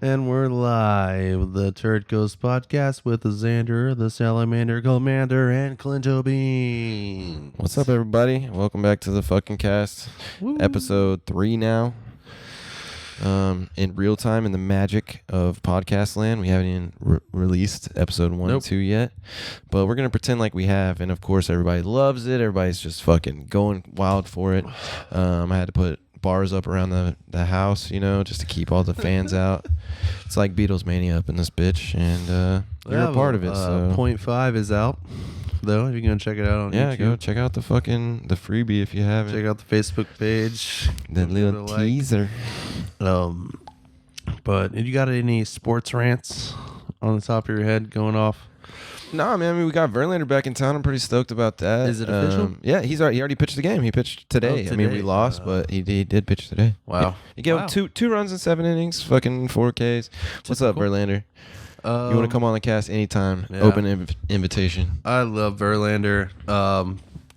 And we're live, the Turd Coast podcast with Xander, the Salamander Commander, and Clinto Bean. What's up, everybody? Welcome back to the fucking cast. Woo. Episode 3 now. In real time in the magic of podcast land. We haven't even released episode 1 and 2 yet. But we're going to pretend like we have. And, of course, everybody loves it. Everybody's just fucking going wild for it. I had to put bars up around the house, you know, just to keep all the fans out. It's like Beatles mania up in this bitch, and you're a part of it. So 0.5 is out, though. If you're gonna check it out on YouTube, go check out the freebie if you haven't. Check out the Facebook page. That little teaser. But you got any sports rants on the top of your head going off? No, man. I mean, we got Verlander back in town. I'm pretty stoked about that. Is it official? Yeah, he already pitched the game. He pitched today. I mean, we lost, but he did pitch today. Wow. He gave up two runs in 7 innings, fucking 4 Ks. What's up, Verlander? You want to come on the cast anytime. Yeah. Open invitation. I love Verlander.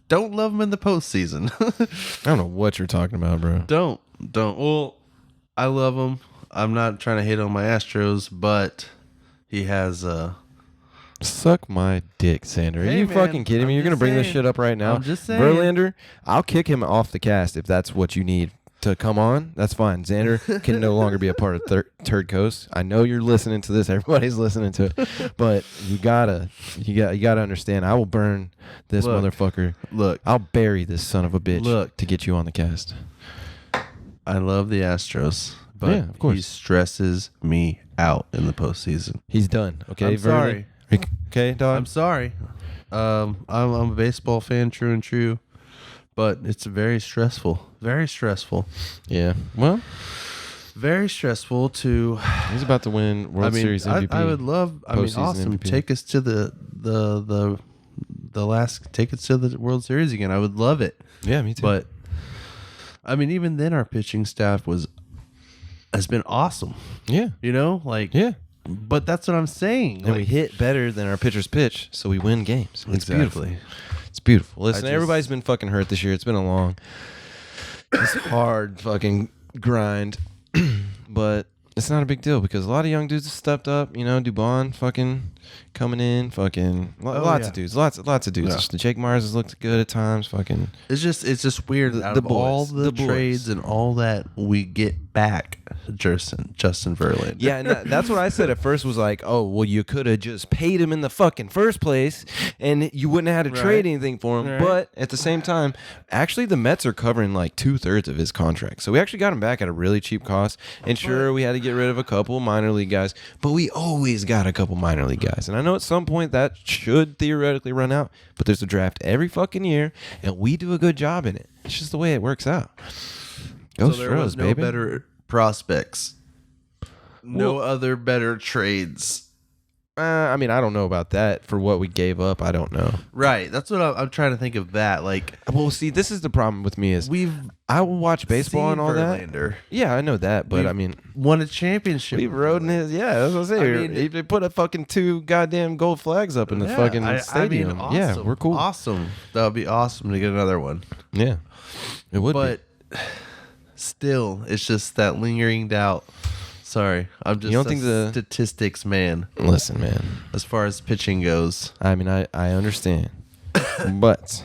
Don't love him in the postseason. I don't know what you're talking about, bro. Don't. Well, I love him. I'm not trying to hate on my Astros, but he has Suck my dick, Sander. Are you fucking kidding me? You're going to bring this shit up right now? I'm just saying. Verlander, I'll kick him off the cast if that's what you need to come on. That's fine. Xander can no longer be a part of Turd Coast. I know you're listening to this. Everybody's listening to it. But you gotta understand. I will burn this motherfucker. Look. I'll bury this son of a bitch to get you on the cast. I love the Astros, but yeah, of course. He stresses me out in the postseason. He's done. Okay, I'm sorry. Okay, dog. I'm sorry. I'm a baseball fan, true and true, but it's very stressful. Very stressful. Yeah. Well, very stressful to. He's about to win World Series MVP. I would love. I mean, awesome. MVP. Take us to the last. Take us to the World Series again. I would love it. Yeah, me too. But I mean, even then, our pitching staff has been awesome. Yeah. You know, yeah. But that's what I'm saying. And we hit better than our pitchers pitch, so we win games. It's beautiful. It's beautiful. Listen, everybody's been fucking hurt this year. It's been a long, it's hard fucking grind, but it's not a big deal because a lot of young dudes have stepped up. You know, Dubon fucking coming in, fucking lots of dudes, lots of dudes. Yeah. Jake Myers has looked good at times. Fucking, it's just weird. Out of all the trades and all that we get back, Justin Verlander. Yeah, and that's what I said at first was like, oh, well, you could have just paid him in the fucking first place and you wouldn't have had to trade anything for him. Right. But at the same time, actually the Mets are covering like 2/3 of his contract. So we actually got him back at a really cheap cost. And sure, we had to get rid of a couple minor league guys, but we always got a couple minor league guys. And I know at some point that should theoretically run out, but there's a draft every fucking year and we do a good job in it. It's just the way it works out. Go so there was no baby. Better prospects. No other better trades. I mean, I don't know about that. For what we gave up, I don't know. Right. That's what I'm trying to think of that. Like, well, see, this is the problem with me is I will watch baseball and all Verlander. That. Yeah, I know that, but I mean, won a championship. We rode in his. Yeah, that's what I'm saying. He put a fucking 2 goddamn gold flags up in the fucking stadium. I mean, awesome, yeah, we're cool. Awesome. That would be awesome to get another one. Yeah, it would. But still, it's just that lingering doubt. Sorry, I'm just statistics man. Listen, man. As far as pitching goes, I mean, I understand, but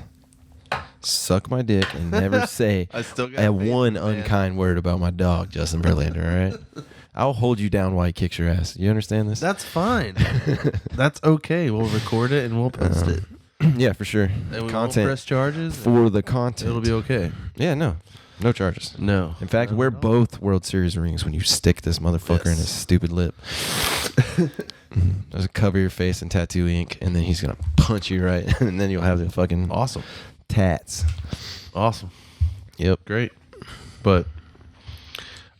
suck my dick and never say one unkind word about my dog, Justin Verlander. All right, I'll hold you down while he kicks your ass. You understand this? That's fine. That's okay. We'll record it and we'll post it. Yeah, for sure. And we won't press charges for the content. It'll be okay. Yeah, no charges. No. In fact, wear both World Series rings when you stick this motherfucker in his stupid lip. There's a cover your face in tattoo ink, and then he's going to punch you right, and then you'll have the fucking awesome tats. Awesome. Yep. Great. But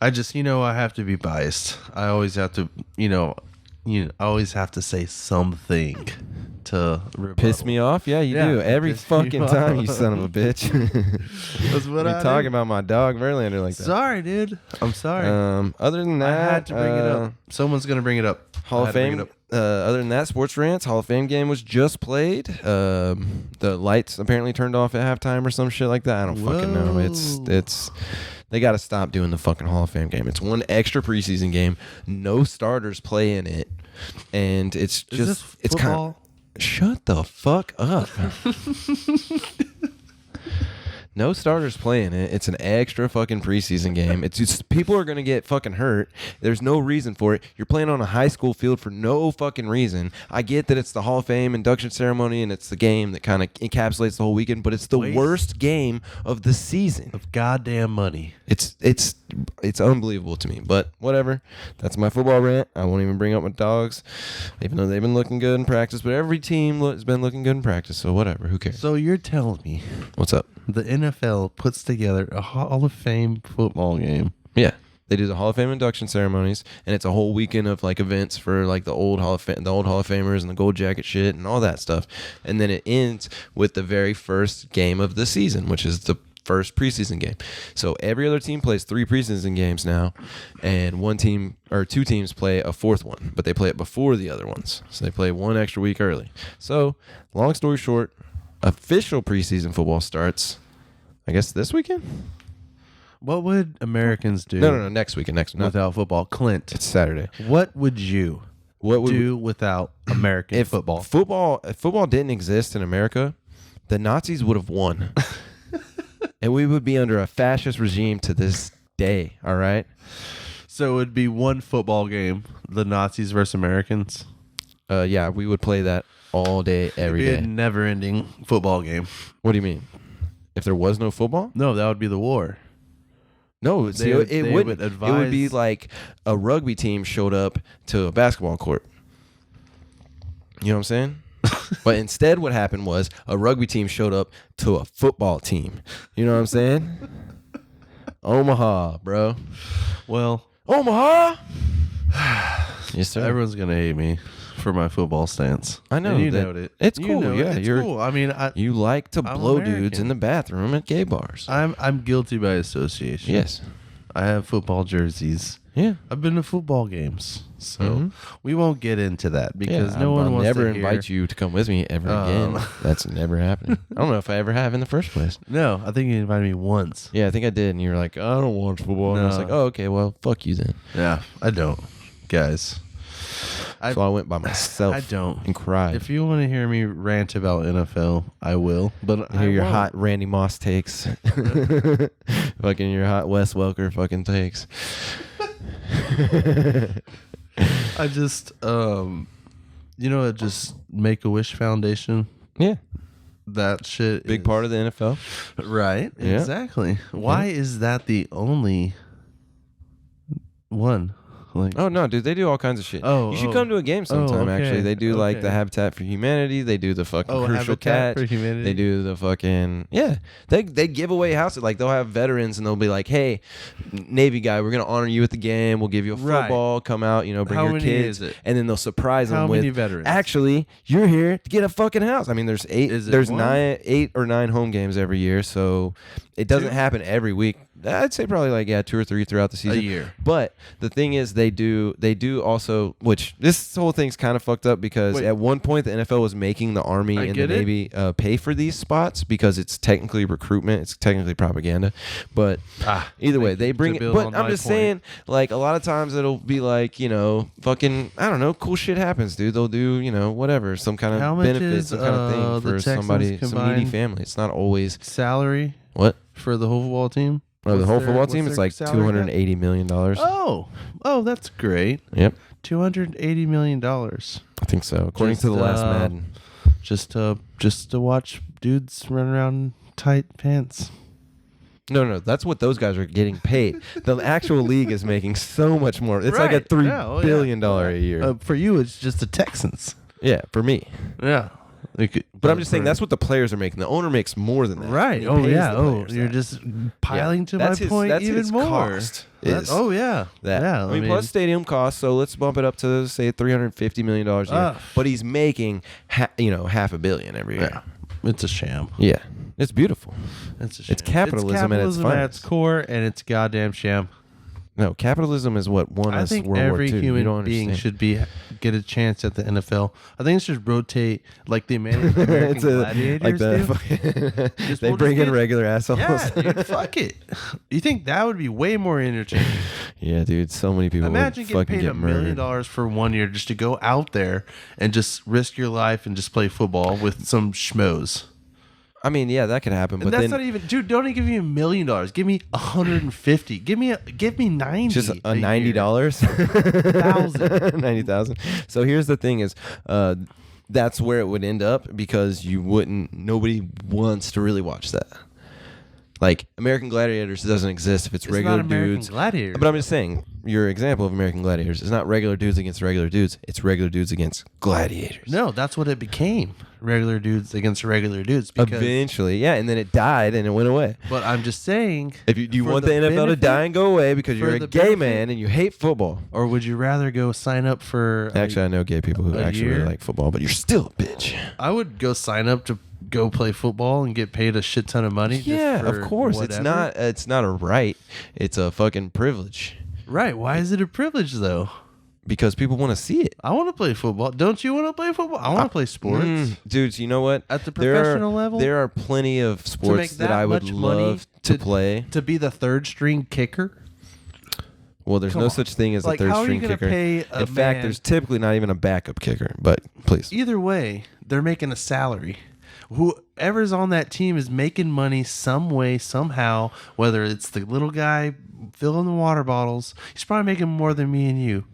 I just, I have to be biased. I always have to, I always have to say something to piss me off. Yeah, you do every fucking time, you son of a bitch. That's what I'm talking about my dog Verlander like that. Sorry, dude. I'm sorry. Other than that, I had to bring it up. Someone's gonna bring it up. Hall of Fame. Other than that, Sports Rant Hall of Fame game was just played. The lights apparently turned off at halftime or some shit like that. I don't fucking know. It's They got to stop doing the fucking Hall of Fame game. It's one extra preseason game. No starters play in it, and it's just it's kind of. Shut the fuck up. No starters playing it. It's an extra fucking preseason game. It's just people are gonna get fucking hurt. There's no reason for it. You're playing on a high school field for no fucking reason. I get that it's the Hall of Fame induction ceremony and it's the game that kind of encapsulates the whole weekend, but it's the worst game of the season. Of goddamn money. It's unbelievable to me. But whatever. That's my football rant. I won't even bring up my dogs, even though they've been looking good in practice. But every team has been looking good in practice. So whatever. Who cares? So you're telling me What's up? the NFL puts together a Hall of Fame football game? Yeah. They do the Hall of Fame induction ceremonies, and it's a whole weekend of like events for like the old Hall of Famers and the gold jacket shit and all that stuff. And then it ends with the very first game of the season, which is the first preseason game. So every other team plays 3 preseason games now, and one team or 2 teams play a 4th one, but they play it before the other ones. So they play 1 extra week early. So long story short, official preseason football starts, I guess, this weekend? What would Americans do? No, next weekend. Without football. Clint. It's Saturday. What would you do without American football? If football didn't exist in America, the Nazis would have won. And we would be under a fascist regime to this day, all right? So it would be one football game, the Nazis versus Americans? Yeah, we would play that all day, every day. It'd be a never-ending football game. What do you mean? If there was no football? No, that would be the war. No, see, it would be like a rugby team showed up to a basketball court. You know what I'm saying? But instead what happened was a rugby team showed up to a football team. You know what I'm saying? Omaha, bro. Well, Omaha? Yes, sir. Everyone's going to hate me for my football stance. I know. And you know it. It's cool. Yeah, it's cool. I mean, you like to blow American. dudes in the bathroom at gay bars. I'm guilty by association. Yes. I have football jerseys. Yeah. I've been to football games. So we won't get into that because I'll wants never to hear. invite you to come with me ever again. That's never happening. I don't know if I ever have in the first place. No, I think you invited me once. Yeah, I think I did. And you were like, I don't watch football. And I was like, oh, okay, well, fuck you then. Yeah, I don't. Guys. So I went by myself. I don't. And cried. If you want to hear me rant about NFL, I will. But hear your hot Randy Moss takes. Fucking your hot Wes Welker fucking takes. I just, just Make-A-Wish Foundation. Yeah. That shit Big part of the NFL. Right. Yeah. Exactly. Why is that the only one? Like, oh no, dude! They do all kinds of shit. You should come to a game sometime. okay, Actually, they do like the Habitat for Humanity. They do the fucking Crucial Catch. For Humanity. They do the fucking They give away houses. Like they'll have veterans and they'll be like, "Hey, Navy guy, we're gonna honor you at the game. We'll give you a football. Come out, bring How your many kids." is it? And then they'll surprise them with, many veterans? "Actually, you're here to get a fucking house." I mean, there's 8. There's 8 or 9 home games every year, so it doesn't happen every week. I'd say probably 2 or 3 throughout the season. A year. But the thing is, they do also, which this whole thing's kind of fucked up because at one point the NFL was making the Army and the Navy pay for these spots because it's technically recruitment, it's technically propaganda. But either way, they bring it. But I'm just saying, a lot of times it'll be fucking, I don't know, cool shit happens, dude. They'll do, whatever, some kind of benefit, some kind of thing for somebody, some needy family. It's not always salary. What? For the whole football team? Oh, the whole football team is like $280 million. Oh, that's great. Yep. $280 million. I think so, according to the last Madden. Just to watch dudes run around in tight pants. No, that's what those guys are getting paid. The actual league is making so much more. It's like a $3 billion a year. For you, it's just the Texans. Yeah, for me. Yeah. But I'm just saying that's what the players are making. The owner makes more than that. Right. Oh, yeah. You're just piling to my point that's even his more. Cost is yeah. That. Yeah. I mean, plus stadium costs. So let's bump it up to, say, $350 million a year. But he's making, $500 million every year. Yeah. It's a sham. Yeah. It's beautiful. It's a sham. It's capitalism, at its finest. core, and it's goddamn sham. No, capitalism is what won I us think World War every II. You human don't being understand. should get a chance at the NFL. I think it should rotate like the American Gladiators do. They we'll bring just in get- regular assholes. Yeah, dude, fuck it. You think that would be way more entertaining? Yeah, dude. So many people Imagine would getting fucking paid get $1 million murdered. for 1 year just to go out there and just risk your life and just play football with some schmoes. I mean, yeah, that could happen. And But that's then not even, dude. Don't even give me $1 million. Give me 150. Give me 90. just a $90. $1,000. 90,000. So here's the thing: is that's where it would end up because nobody wants to really watch that. Like American Gladiators doesn't exist if it's regular not American dudes. Gladiators. But I'm just saying, your example of American Gladiators is not regular dudes against regular dudes. It's regular dudes against gladiators. No, that's what it became. Regular dudes against regular dudes. Because, Eventually, yeah, and then it died and it went away. but I'm just saying. If you, do you for want the NFL to benefit- die and go away because for you're a the gay benefit- man and you hate football? Or would you rather go sign up for? Actually, I know gay people who a actually really year? like football, but you're still a bitch. I would go sign up to go play football and get paid a shit ton of money. Yeah, just of for course. whatever. It's not a right. It's a fucking privilege Right. Why is it a privilege though? because people want to see it. I want to play football. Don't you want to play football? I want to play sports. Dudes, you know what? At the There are- professional level? there are plenty of sports make that that I would much money love to play. To be the third string kicker. Well, there's Come no on. such thing as Like, a third how are you string gonna kicker. pay a In fact, man- there's typically not even a backup kicker. But please, Either way, they're making a salary. Whoever's on that team is making money some way, somehow, whether it's the little guy filling the water bottles. He's probably making more than me and you.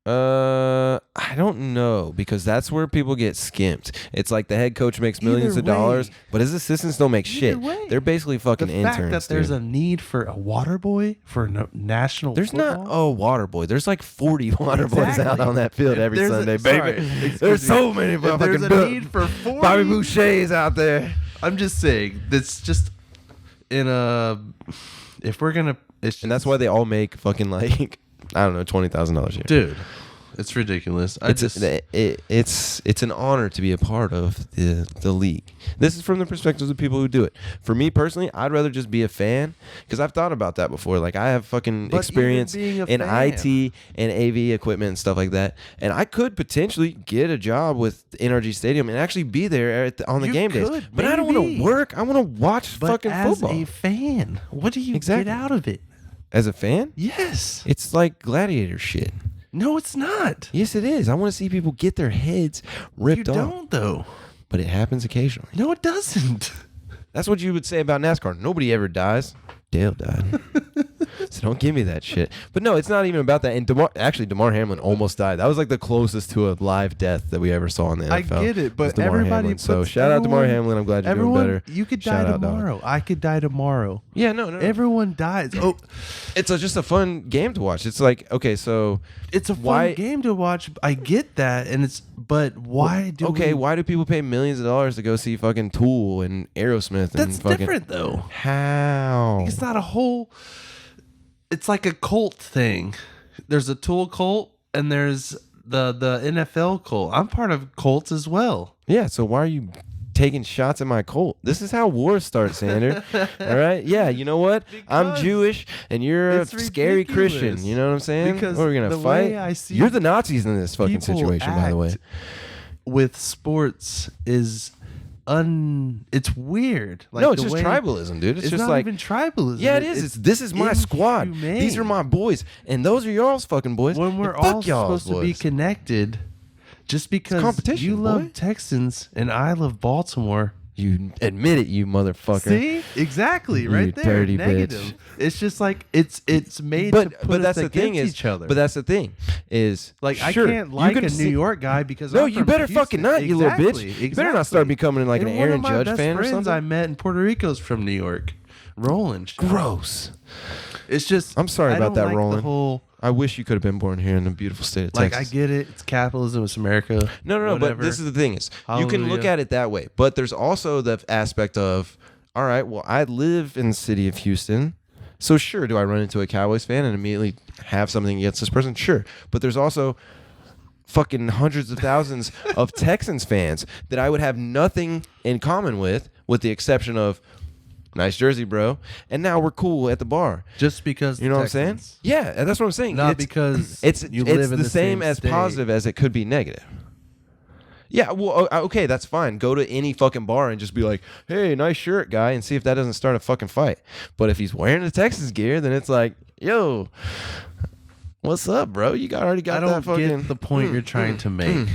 I don't know because that's where people get skimped. It's like the head coach makes millions of Either way. dollars, but his assistants don't make shit. way. They're basically fucking The fact interns. that there's dude. a need for a water boy for national There's football? not a water boy. There's like 40 water boys Exactly. out on that field If every there's a- Sunday, sorry, baby. excuse There's me. so many If there's a fucking need for 40, Bobby Boucher's out there. I'm just saying that's just in a. If we're gonna, it's And that's why they all make fucking like I don't know $20,000 a year. dude. It's ridiculous. It's an honor to be a part of the league. This is from the perspectives of people who do it. For me personally, I'd rather just be a fan because I've thought about that before. Like I have fucking But experience even being a in fan- IT and AV equipment and stuff like that, and I could potentially get a job with NRG Stadium and actually be there on the You game days. could, But I don't want maybe. to work. I want to watch but fucking as football. a fan, what do you Exactly. get out of it? As a fan, Yes. it's like gladiator shit. No, it's not. Yes, it is. I want to see people get their heads ripped You off. don't though. But it happens occasionally. No, it doesn't. That's what you would say about NASCAR. Nobody ever dies. Dale died. So don't give me that shit. But no, it's not even about that. And DeMar Hamlin almost died. That was like the closest to a live death that we ever saw in the NFL. I get it, but was DeMar everybody Hamlin. So puts shout out DeMar everyone- Hamlin. I'm glad you're doing Everyone, better. you could Shout die out, dog. tomorrow. I could die tomorrow. Yeah, no. Everyone dies. Oh, It's just a fun game to watch. It's like, okay, so it's a fun Why- game to watch. I get that, but why do we? why do people pay millions of dollars to go see fucking Tool and Aerosmith and That's fucking different though. How? It's not a whole. It's like a cult thing. There's a Tool cult and there's the NFL cult. I'm part of cults as well. Yeah, so why are you taking shots at my cult? This is how wars start, Sander. All right? Yeah, you know what? I'm Because Jewish and you're a it's scary ridiculous. Christian. You know what I'm saying? Because what are we going to the fight? way I see You're the Nazis in this fucking people situation, by the way. act with sports is it's weird. Like No, it's the just way- tribalism, dude. It's just not like even tribalism. yeah, it is. This is my squad. inhumane. These are my boys, and those are y'all's fucking boys. When we're And fuck all y'all's supposed to be boys. connected, just because competition, you love boy. Texans and I love Baltimore. You admit it, you motherfucker. See, exactly, right You there. dirty Negative. bitch. It's just like it's made to put but that's us the thing against is, each other. but that's the thing is like sure, I can't you like can a see- New York guy because No, I'm you from better Houston. fucking not, you little bitch. Exactly, You better not start becoming like an And one Aaron of my Judge best fan or friends something. I met in Puerto Rico's from New York. Roland. Gross. It's just I'm sorry I about don't that, like Roland. The whole I wish you could have been born here in the beautiful state of like Texas. I get it. It's capitalism. It's America. No. But whatever. this is the thing is, you can look Hallelujah. at it that way. But there's also the aspect of, all right, well, I live in the city of Houston. So sure, do I run into a Cowboys fan and immediately have something against this person? Sure. But there's also fucking hundreds of thousands of Texans fans that I would have nothing in common with the exception of nice jersey, bro. And now we're cool at the bar. Just because You know what I'm saying? Yeah, that's what I'm saying. Not because it's you live it's in the the same same as state. positive as it could be negative. Yeah, well, okay, that's fine. Go to any fucking bar and just be like, "Hey, nice shirt, guy," and see if that doesn't start a fucking fight. But if he's wearing the Texas gear, then it's like, "Yo, what's up, bro? You already got I don't that fucking." get the point you're trying to make.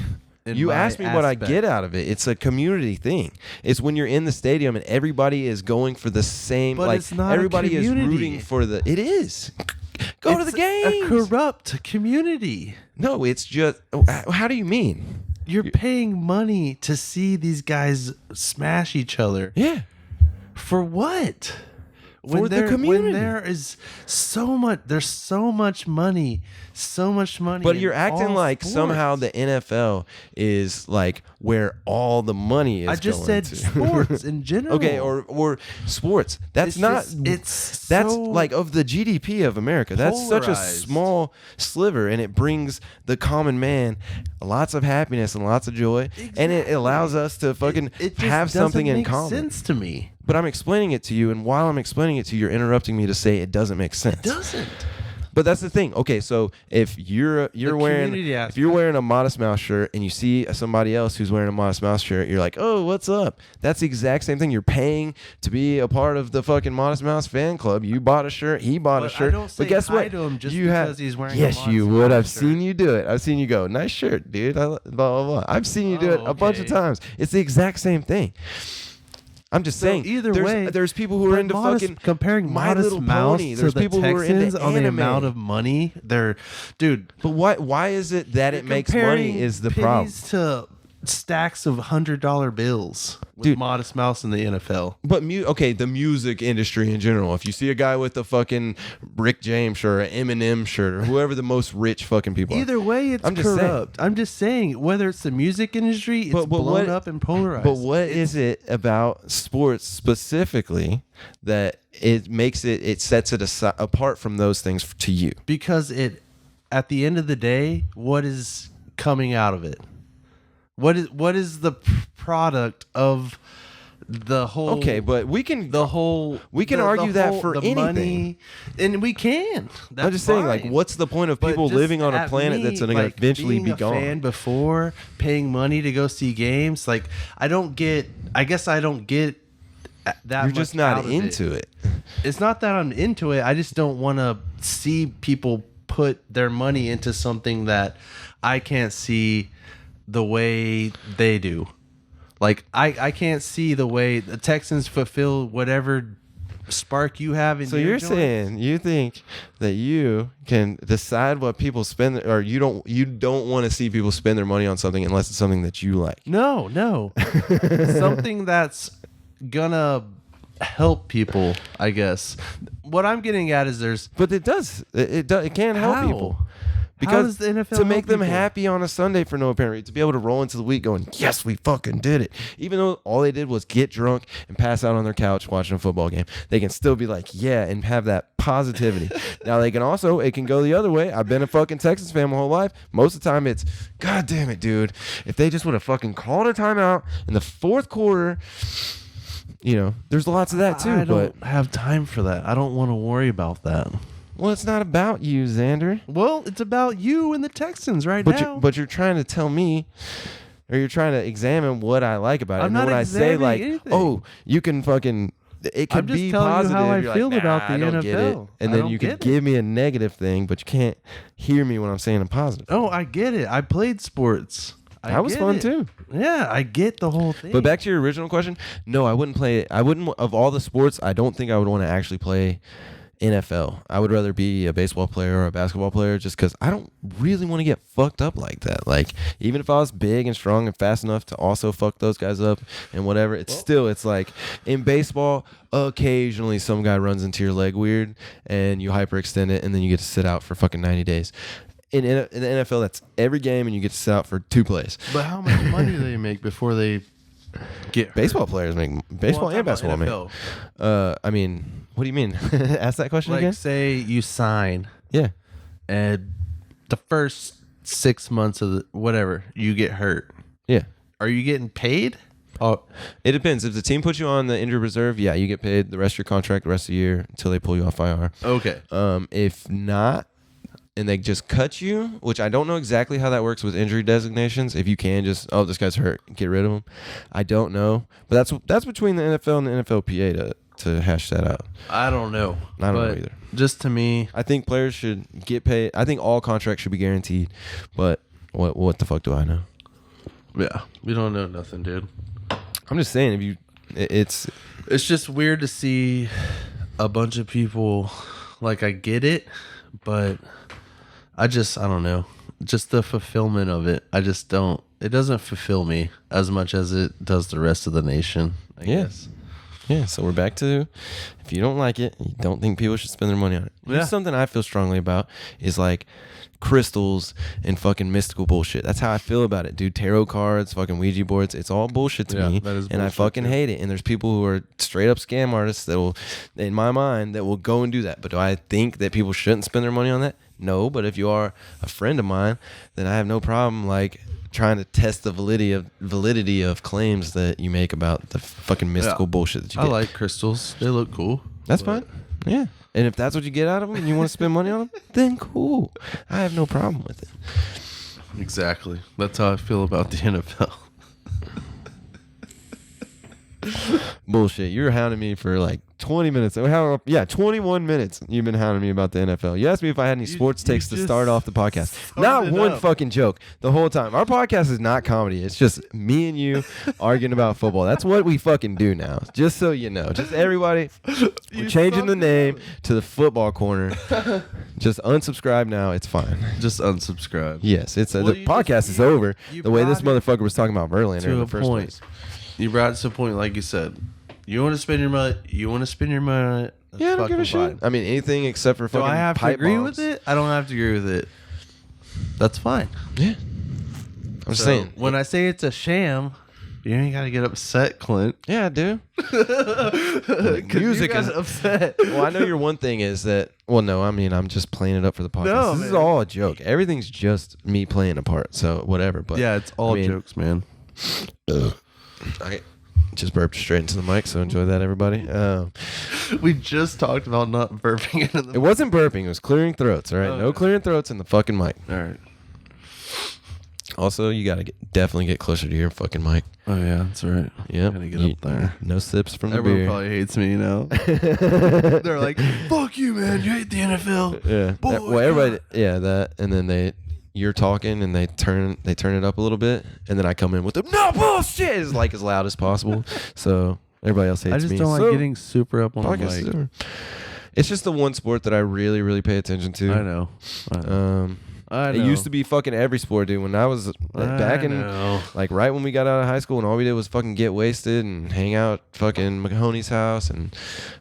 in You my asked me what I aspect. get out of it. It's a community thing. It's when you're in the stadium and everybody is going for the same. But like it's not a everybody is community. rooting for the. It is. Go to the game. A corrupt community. No, it's just. How do you mean? You're paying money to see these guys smash each other. Yeah. For what? For the community. When there is so much, there's so much money. But you're in acting all like sports. somehow the NFL is like where all the money is. I just going said to. sports in general. Okay, or sports. That's It's not. just- that's so like of the GDP of America. That's such a polarized. small sliver, and it brings the common man lots of happiness and lots of joy, and it allows us to fucking It just have something doesn't in make common. sense to me. But I'm explaining it to you, and while I'm explaining it to you, you're interrupting me to say it doesn't make sense. It doesn't. But that's the thing. Okay, so if you're wearing community if you're wearing a Modest Mouse shirt and you see somebody else who's wearing a Modest Mouse shirt, you're like, "Oh, what's up?" That's the exact same thing. You're paying to be a part of the fucking Modest Mouse fan club. You bought a shirt, he bought a But I shirt. don't say But guess hi what? to him just you because he's wearing a Yes, Modest you would. Mouse I've shirt. seen you do it. I've seen you go, "Nice shirt, dude." Blah blah blah. I've seen you do it a bunch of okay. times. It's the exact same thing. I'm just saying. Either there's, way, there's people who are but into Modest- fucking comparing My Modest Little Mouse Pony. to There's the people who are into Texans on the anime. amount of money they're, dude. But why is it that it makes money comparing is the problem? pennies to stacks of $100 bills with Dude. Modest Mouse in the NFL. But okay, the music industry in general. If you see a guy with a fucking Rick James shirt or Eminem shirt or whoever the most rich fucking people are. Either way, it's I'm just saying. corrupt. I'm just saying, whether it's the music industry, it's But blown what- up and polarized. But what is it about sports specifically that it makes it sets it apart from those things to you? Because at the end of the day, what is coming out of it? What is the product of the whole? Okay, but we can argue that for the anything. money, and we can. That's I'm just saying, like, fine. what's the point of But people just living on a at planet me, that's going to like, eventually being be a gone? fan before paying money to go see games, like I guess I don't get that. You're much just not out of into it. It's not that I'm into it. I just don't want to see people put their money into something that I can't see the way they do. Like I can't see the way the Texans fulfill whatever spark you have in So your you're joint. saying you think that you can decide what people spend, or you don't want to see people spend their money on something unless it's something that you like? No. Something that's gonna help people, I guess. What I'm getting at is But it does. It can help How? people. How Because does the NFL to make help them people? happy on a Sunday for no apparent reason, to be able to roll into the week going, "Yes, we fucking did it," even though all they did was get drunk and pass out on their couch watching a football game, they can still be like, "Yeah," and have that positivity. Now they can also, it can go the other way. I've been a fucking Texans fan my whole life. Most of the time it's, "God damn it, dude! If they just would have fucking called a timeout in the fourth quarter." You know, there's lots of that too. I But don't have time for that. I don't want to worry about that. well, it's not about you, Xander. Well, it's about you and the Texans right But now. you're trying to tell me, or you're trying to examine what I like about it. I'm And then not when I say examining like, anything. "Oh, you can fucking," it could I'm just be telling you positive. how I You're feel like, about "Nah, the I don't get it." NFL. And I then don't you could get it. give me a negative thing, but you can't hear me when I'm saying a positive. Oh, I get it. I played sports. That was get fun it. too. Yeah, I get the whole thing. But back to your original question, no, I wouldn't play it. I wouldn't, of all the sports, I don't think I would want to actually play NFL. I would rather be a baseball player or a basketball player, just because I don't really want to get fucked up like that. Like, even if I was big and strong and fast enough to also fuck those guys up and whatever, it's like in baseball, occasionally some guy runs into your leg weird and you hyperextend it and then you get to sit out for fucking 90 days. In the NFL, that's every game and you get to sit out for 2 plays. But how much money do they make before they get hurt? Baseball players make baseball Well, and I'm talking basketball about make. NFL. I mean, what do you mean? Ask that question Like, again. say you sign, Yeah. and the first 6 months of whatever you get hurt. Yeah. Are you getting paid? Oh, It depends. If the team puts you on the injured reserve, yeah, you get paid the rest of your contract, the rest of the year until they pull you off IR. okay. If not, and they just cut you, which I don't know exactly how that works with injury designations. If you can just, this guy's hurt, get rid of him. I don't know, but that's between the NFL and the NFLPA to hash that out. I don't know. I don't know either. Just to me, I think players should get paid. I think all contracts should be guaranteed, but what the fuck do I know? yeah, we don't know nothing, dude. I'm just saying, it's just weird to see a bunch of people. Like, I get it, but I don't know. Just the fulfillment of it. I just don't. It doesn't fulfill me as much as it does the rest of the nation, I guess. Yeah, so we're back to, if you don't like it, you don't think people should spend their money on it. Yeah. Something I feel strongly about is like crystals and fucking mystical bullshit. That's how I feel about it, dude. Tarot cards, fucking Ouija boards, it's all bullshit to me. That is and I bullshit, fucking too. hate it. And there's people who are straight up scam artists that will, in my mind, that will go and do that. But do I think that people shouldn't spend their money on that? No, but if you are a friend of mine, then I have no problem like trying to test the validity of claims that you make about the fucking mystical bullshit that you get. I like crystals. They look cool. That's fine. Yeah. And if that's what you get out of them and you want to spend money on them, then cool. I have no problem with it. Exactly. That's how I feel about the NFL. Bullshit. You were hounding me for like 20 minutes. 21 minutes you've been hounding me about the NFL. You asked me if I had any sports takes to start off the podcast. Not one fucking joke the whole time. Our podcast is not comedy. It's just me and you arguing about football. That's what we fucking do now. Just so you know. Just everybody, we're changing the name to the football corner. Just unsubscribe now. It's fine. Just unsubscribe. Yes. It's the podcast is over. The way this motherfucker was talking about Verlander in the first place. You brought it to a point, like you said. You want to spend your money. You want to spend your money on it. That's Yeah, I don't give a shit. fine. I mean, anything except for Do fucking I have to pipe agree bombs. with it? I don't have to agree with it. That's fine. Yeah. I'm just saying. When I say it's a sham, you ain't got to get upset, Clint. Yeah, I do. Music is is upset. Well, I know your one thing is that. Well, no, I mean I'm just playing it up for the podcast. No, This is man. all a joke. Everything's just me playing a part. So whatever. But Yeah, it's all I mean, jokes, man. I just burped straight into the mic. So enjoy that, everybody. We just talked about not burping into the. It wasn't burping. It was clearing throats. All right, no clearing throats in the fucking mic. All right. Also, you gotta definitely get closer to your fucking mic. Oh yeah, that's right. Yeah, Gotta get up there. No sips from the Everyone beer. probably hates me now. They're like, "Fuck you, man! You hate the NFL." Yeah. Boy, Well, everybody. Yeah, that, and then you're talking, and they turn it up a little bit, and then I come in with the no bullshit. It's like as loud as possible. So everybody else hates me. I just don't like So, getting super up on the podcast is mic. over. It's just the one sport that I really, really pay attention to. I know. I know. It used to be fucking every sport, dude. When I was back in, like, right when we got out of high school, and all we did was fucking get wasted and hang out fucking Mahoney's house, and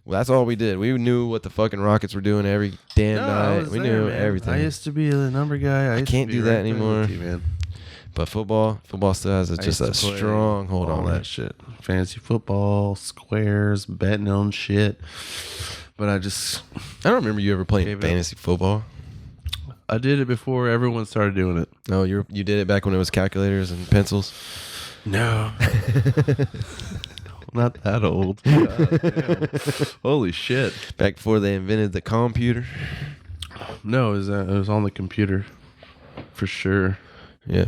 that's all we did. We knew what the fucking Rockets were doing every damn night. We knew everything. I used to be the number guy. I can't do that anymore. Man. But football still has just a strong hold on that it. shit. Fantasy football, squares, betting on shit. But I don't remember you ever playing Gave it fantasy football. I did it before everyone started doing it. No, you did it back when it was calculators and pencils. No. Not that old. God, holy shit. Back before they invented the computer. No, it was on the computer. For sure. Yeah.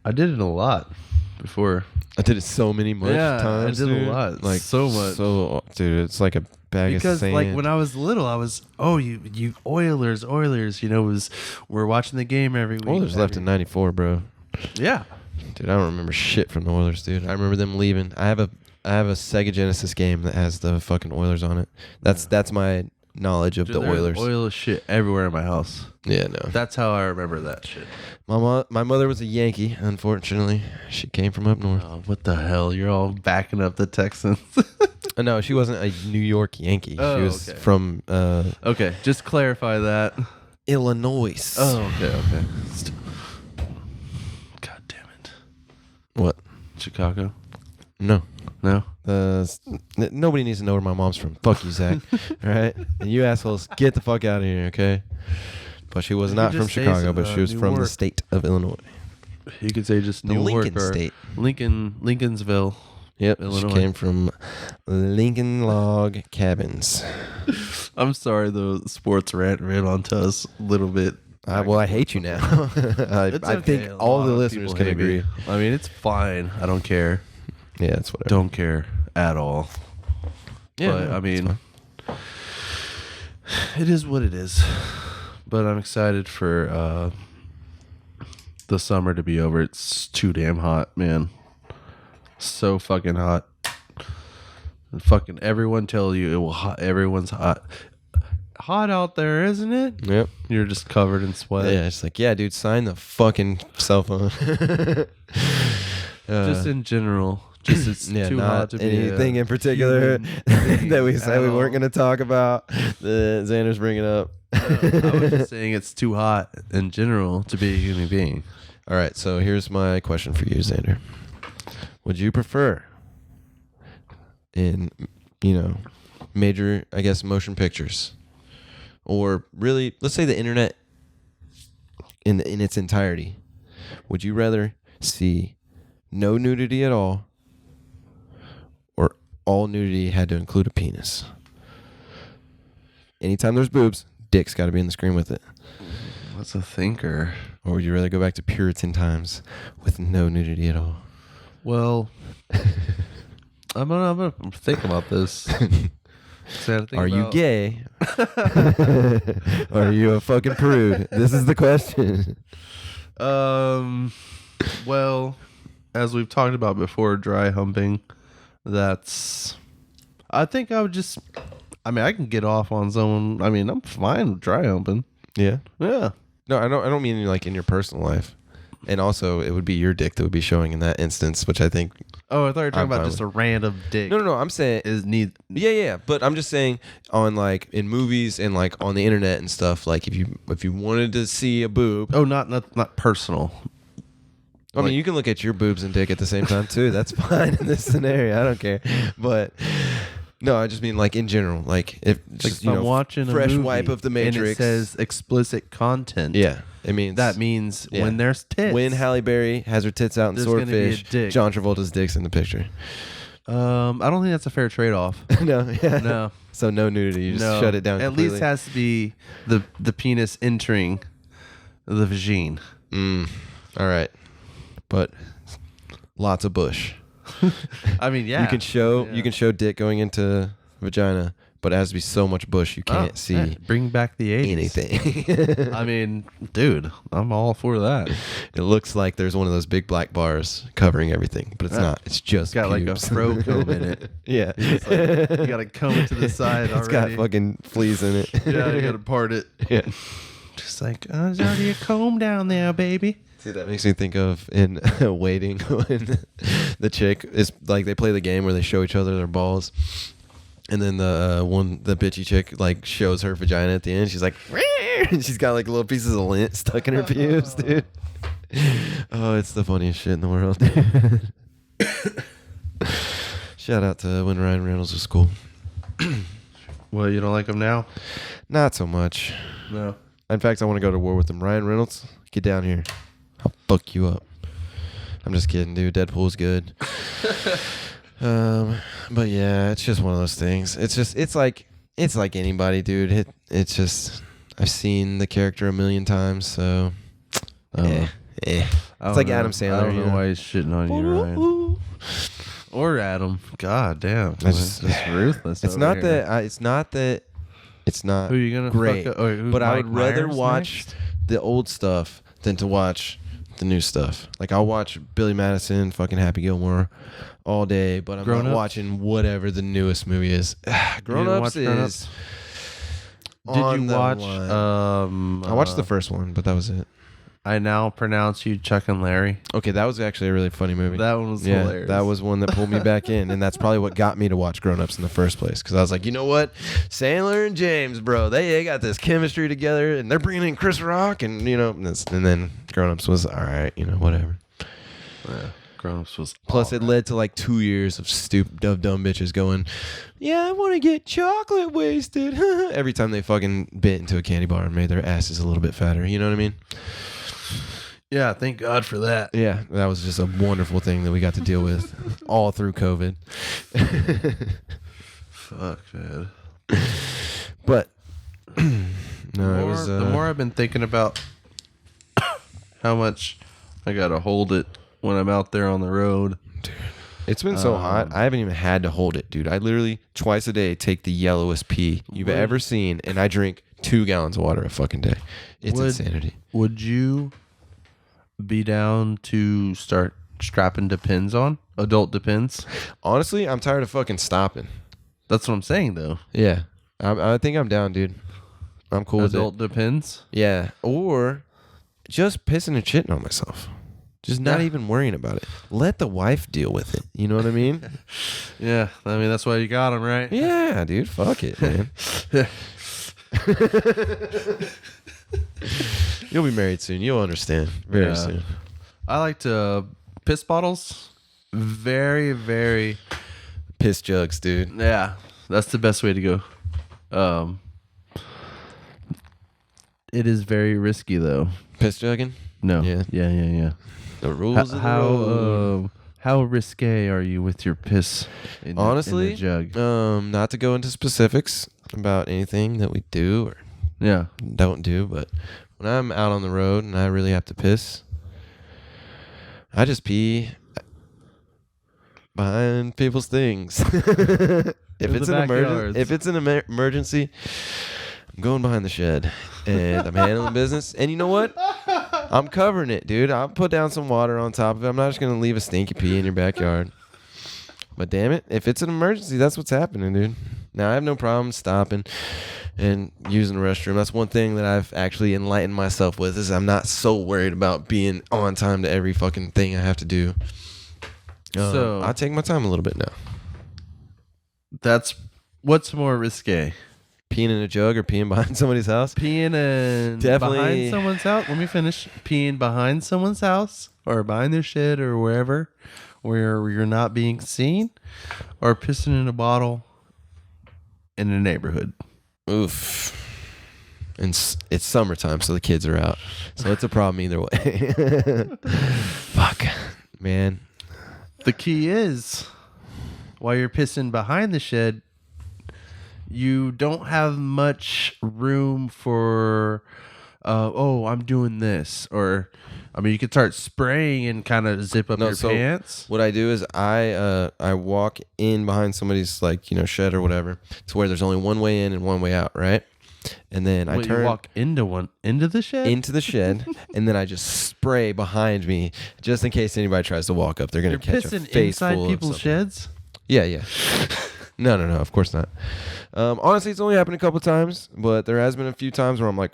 I did it a lot before. I did it so many times. I did dude. a lot. Like so much. So, dude, it's like a bag of Because sand. like when I was little, I was you Oilers, you know, we're watching the game every week. Oilers left in '94, bro. Yeah. Dude, I don't remember shit from the Oilers, dude. I remember them leaving. I have a Sega Genesis game that has the fucking Oilers on it. That's my knowledge of the Oilers. Oilers shit everywhere in my house. Yeah, no. That's how I remember that shit. My mother was a Yankee, unfortunately. She came from up north. Oh, what the hell? You're all backing up the Texans. No, she wasn't a New York Yankee. Oh, she was okay. from Okay, just clarify that. Illinois. Oh, okay. God damn it. What? Chicago? No. No? Nobody needs to know where my mom's from. Fuck you, Zach. All right? And you assholes, get the fuck out of here, okay? But she was not from just say Chicago, but she was from the Newark. state of Illinois. You could say just The New York Lincoln or State. Lincolnsville. Yep, Illinois. she came from Lincoln Log Cabins. I'm sorry, the sports rant ran onto us a little bit. I hate you now. I think A all lot the of listeners people can hate me. agree. I mean, it's fine. I don't care. Yeah, it's whatever. Don't care at all. Yeah, But no, I mean, it's it is what it is. But I'm excited for the summer to be over. It's too damn hot, man. So fucking hot. And fucking everyone tell you it will hot. Everyone's hot. Hot out there, isn't it? Yep. You're just covered in sweat. Yeah, it's like, yeah, dude, sign the fucking cell phone. Just in general. Just it's too not hot to be anything a in particular human that we being said at we all. weren't going to talk about. The Xander's bringing up. I was just saying it's too hot in general to be a human being. All right, so here's my question for you, Xander. Would you prefer in, major, I guess, motion pictures, or really, let's say the internet in its entirety, would you rather see no nudity at all, or all nudity had to include a penis? Anytime there's boobs, dick's got to be in the screen with it. What's a thinker? Or would you rather go back to Puritan times with no nudity at all? Well, I'm gonna think about this. Are you gay? Or are you a fucking prude? This is the question. Well, as we've talked about before, dry humping. I think I would just. I mean, I can get off on someone. I mean, I'm fine with dry humping. Yeah. Yeah. No, I don't mean like in your personal life. And also, it would be your dick that would be showing in that instance, which I think. Oh, I thought you were talking I'm about fine just a random dick. No. I'm saying Is need. Yeah. But I'm just saying on like in movies and like on the internet and stuff. Like if you wanted to see a boob. Oh, not personal. I mean, you can look at your boobs and dick at the same time too. That's fine in this scenario. I don't care. But no, I just mean like in general. Like if just, I'm watching a fresh movie wipe of the Matrix. and it says explicit content. Yeah. It means That means Yeah. when there's tits. when Halle Berry has her tits out in There's gonna be a Swordfish, dick. John Travolta's dick's in the picture. I don't think that's a fair trade-off. No, yeah. No. So no nudity. You just No. shut it down At completely. least has to be the penis entering the vagine. All right. But lots of bush. I mean, yeah. You can show dick going into vagina, but it has to be so much bush you can't see yeah, bring back the 80s. anything. I mean, dude, I'm all for that. It looks like there's one of those big black bars covering everything, but it's not. It's just It's got like a pubes. fro comb in it. Yeah. It's like, you got to comb it to the side It's already. got fucking fleas in it. Yeah, you got to part it. Yeah. Just like, there's already a comb down there, baby. See, that makes me think of in Waiting when the chick is like they play the game where they show each other their balls, and then the bitchy chick like shows her vagina at the end. She's like, and she's got like little pieces of lint stuck in her pubes, dude. Oh, it's the funniest shit in the world, dude. Shout out to when Ryan Reynolds was cool. Well, you don't like him now? Not so much. No. In fact, I want to go to war with him. Ryan Reynolds, get down here. I'll fuck you up. I'm just kidding, dude. Deadpool's good. But yeah, it's just one of those things. It's like anybody, dude. It's just I've seen the character a million times, so It's like Adam Sandler. I don't know why he's shitting on you, Ryan. Or Adam. God damn. That's It's ruthless. It's over not here. that. It's not. Who you gonna great? fuck up? Or who, But I Mike would rather Myers watch next? the old stuff than to watch the new stuff. Like I'll watch Billy Madison, fucking Happy Gilmore, all day. But I'm Grown not Ups? watching whatever the newest movie is. Grown didn't Ups watch Grown is. Did on you the watch? line. I watched the first one, but that was it. I Now Pronounce You Chuck and Larry. Okay, that was actually a really funny movie. That one was Yeah, hilarious. that was one that pulled me back in, and that's probably what got me to watch Grown Ups in the first place. Because I was like, you know what, Sandler and James, bro, they got this chemistry together, and they're bringing in Chris Rock, and and then Grown Ups was all right, whatever. Yeah, Grown Ups was. Plus, it led to like 2 years of dumb bitches going, yeah, I want to get chocolate wasted every time they fucking bit into a candy bar and made their asses a little bit fatter. You know what I mean? Yeah, thank God for that. Yeah, that was just a wonderful thing that we got to deal with all through COVID. Fuck, man. But no, it was The more I've been thinking about how much I gotta hold it when I'm out there on the road. dude, it's been so hot. I haven't even had to hold it, dude. I literally twice a day take the yellowest pee you've ever seen, and I drink 2 gallons of water a fucking day. It's insanity. Would you be down to start strapping Depends on? Adult Depends? Honestly, I'm tired of fucking stopping. That's what I'm saying, though. Yeah, I think I'm down, dude. I'm cool with it. Adult Depends? Yeah, or just pissing and shitting on myself. Just not even worrying about it. Let the wife deal with it. You know what I mean? Yeah, I mean, that's why you got them, right? Yeah, dude. Fuck it, man. You'll be married soon. You'll understand very soon. I like to piss bottles. Very, very. Piss jugs, dude. Yeah, that's the best way to go. It is very risky, though. Piss jugging? No. Yeah. Yeah. The rules of the road. How risque are you with your piss? Honestly, in the jug. Not to go into specifics about anything that we do or don't do, but when I'm out on the road and I really have to piss, I just pee behind people's things. If it's an emergency, I'm going behind the shed and I'm handling business. And you know what? I'm covering it, dude. I'll put down some water on top of it. I'm not just going to leave a stinky pee in your backyard. But damn it, if it's an emergency, that's what's happening, dude. Now, I have no problem stopping and using the restroom. That's one thing that I've actually enlightened myself with, is I'm not so worried about being on time to every fucking thing I have to do. So I take my time a little bit now. What's more risque? Peeing in a jug or peeing behind somebody's house? Peeing behind someone's house. Let me finish. Peeing behind someone's house or behind their shed or wherever where you're not being seen, or pissing in a bottle in a neighborhood. Oof. And it's summertime, so the kids are out. So it's a problem either way. Fuck. Man. The key is, while you're pissing behind the shed, you don't have much room for, I'm doing this. Or, I mean, you could start spraying and kind of zip up your pants. What I do is I walk in behind somebody's shed or whatever, to where there's only one way in and one way out, right? And then I turn. You walk into the shed? Into the shed, and then I just spray behind me, just in case anybody tries to walk up. They're going to catch a face inside full people's of sheds? Yeah. No, of course not. Honestly, it's only happened a couple times, but there has been a few times where I'm like,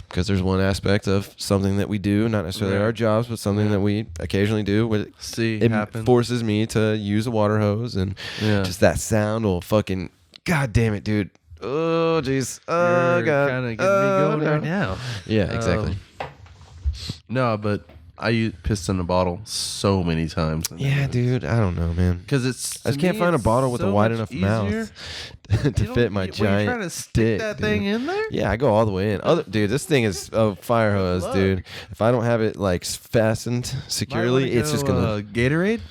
because there's one aspect of something that we do, not necessarily our jobs, but something that we occasionally do. It forces me to use a water hose, and just that sound will fucking, god damn it, dude. Oh, jeez. Oh, You're God. kind of getting me going right now. Yeah, exactly. No, but I pissed in a bottle so many times. Yeah, dude. I don't know, man. Because I just can't find a bottle with a wide enough mouth to fit my giant trying to stick that thing in there? Yeah, I go all the way in. Dude, this thing is a fire hose, dude. If I don't have it fastened securely, it's just gonna Gatorade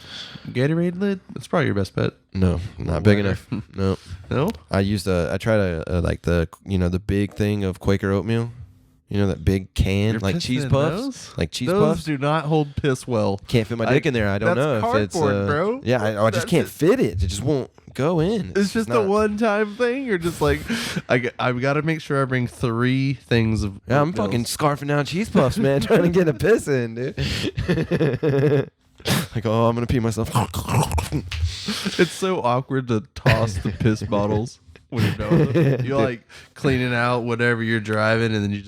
lid. That's probably your best bet. No, not big enough. No. I tried the big thing of Quaker oatmeal. You know, that big can, You're like cheese puffs? Like cheese those puffs? do not hold piss well. Can't fit my dick in there. I don't know if it's... bro. Yeah, I just can't fit it. It just won't go in. It's just a one-time thing? Or just like, I've got to make sure I bring 3 things of... Yeah, I'm fucking scarfing down cheese puffs, man, trying to get a piss in, dude. Like, I'm going to pee myself. It's so awkward to toss the piss bottles. When you're done with them. You're like cleaning out whatever you're driving, and then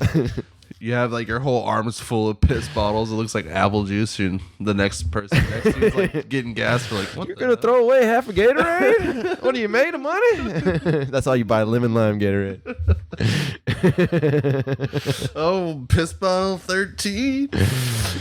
you have like your whole arms full of piss bottles. It looks like apple juice, and the next person next to you is like getting gas for like, what? You're gonna throw away half a Gatorade? What are you made of money? That's all you buy, lemon lime Gatorade. Oh, piss bottle 13.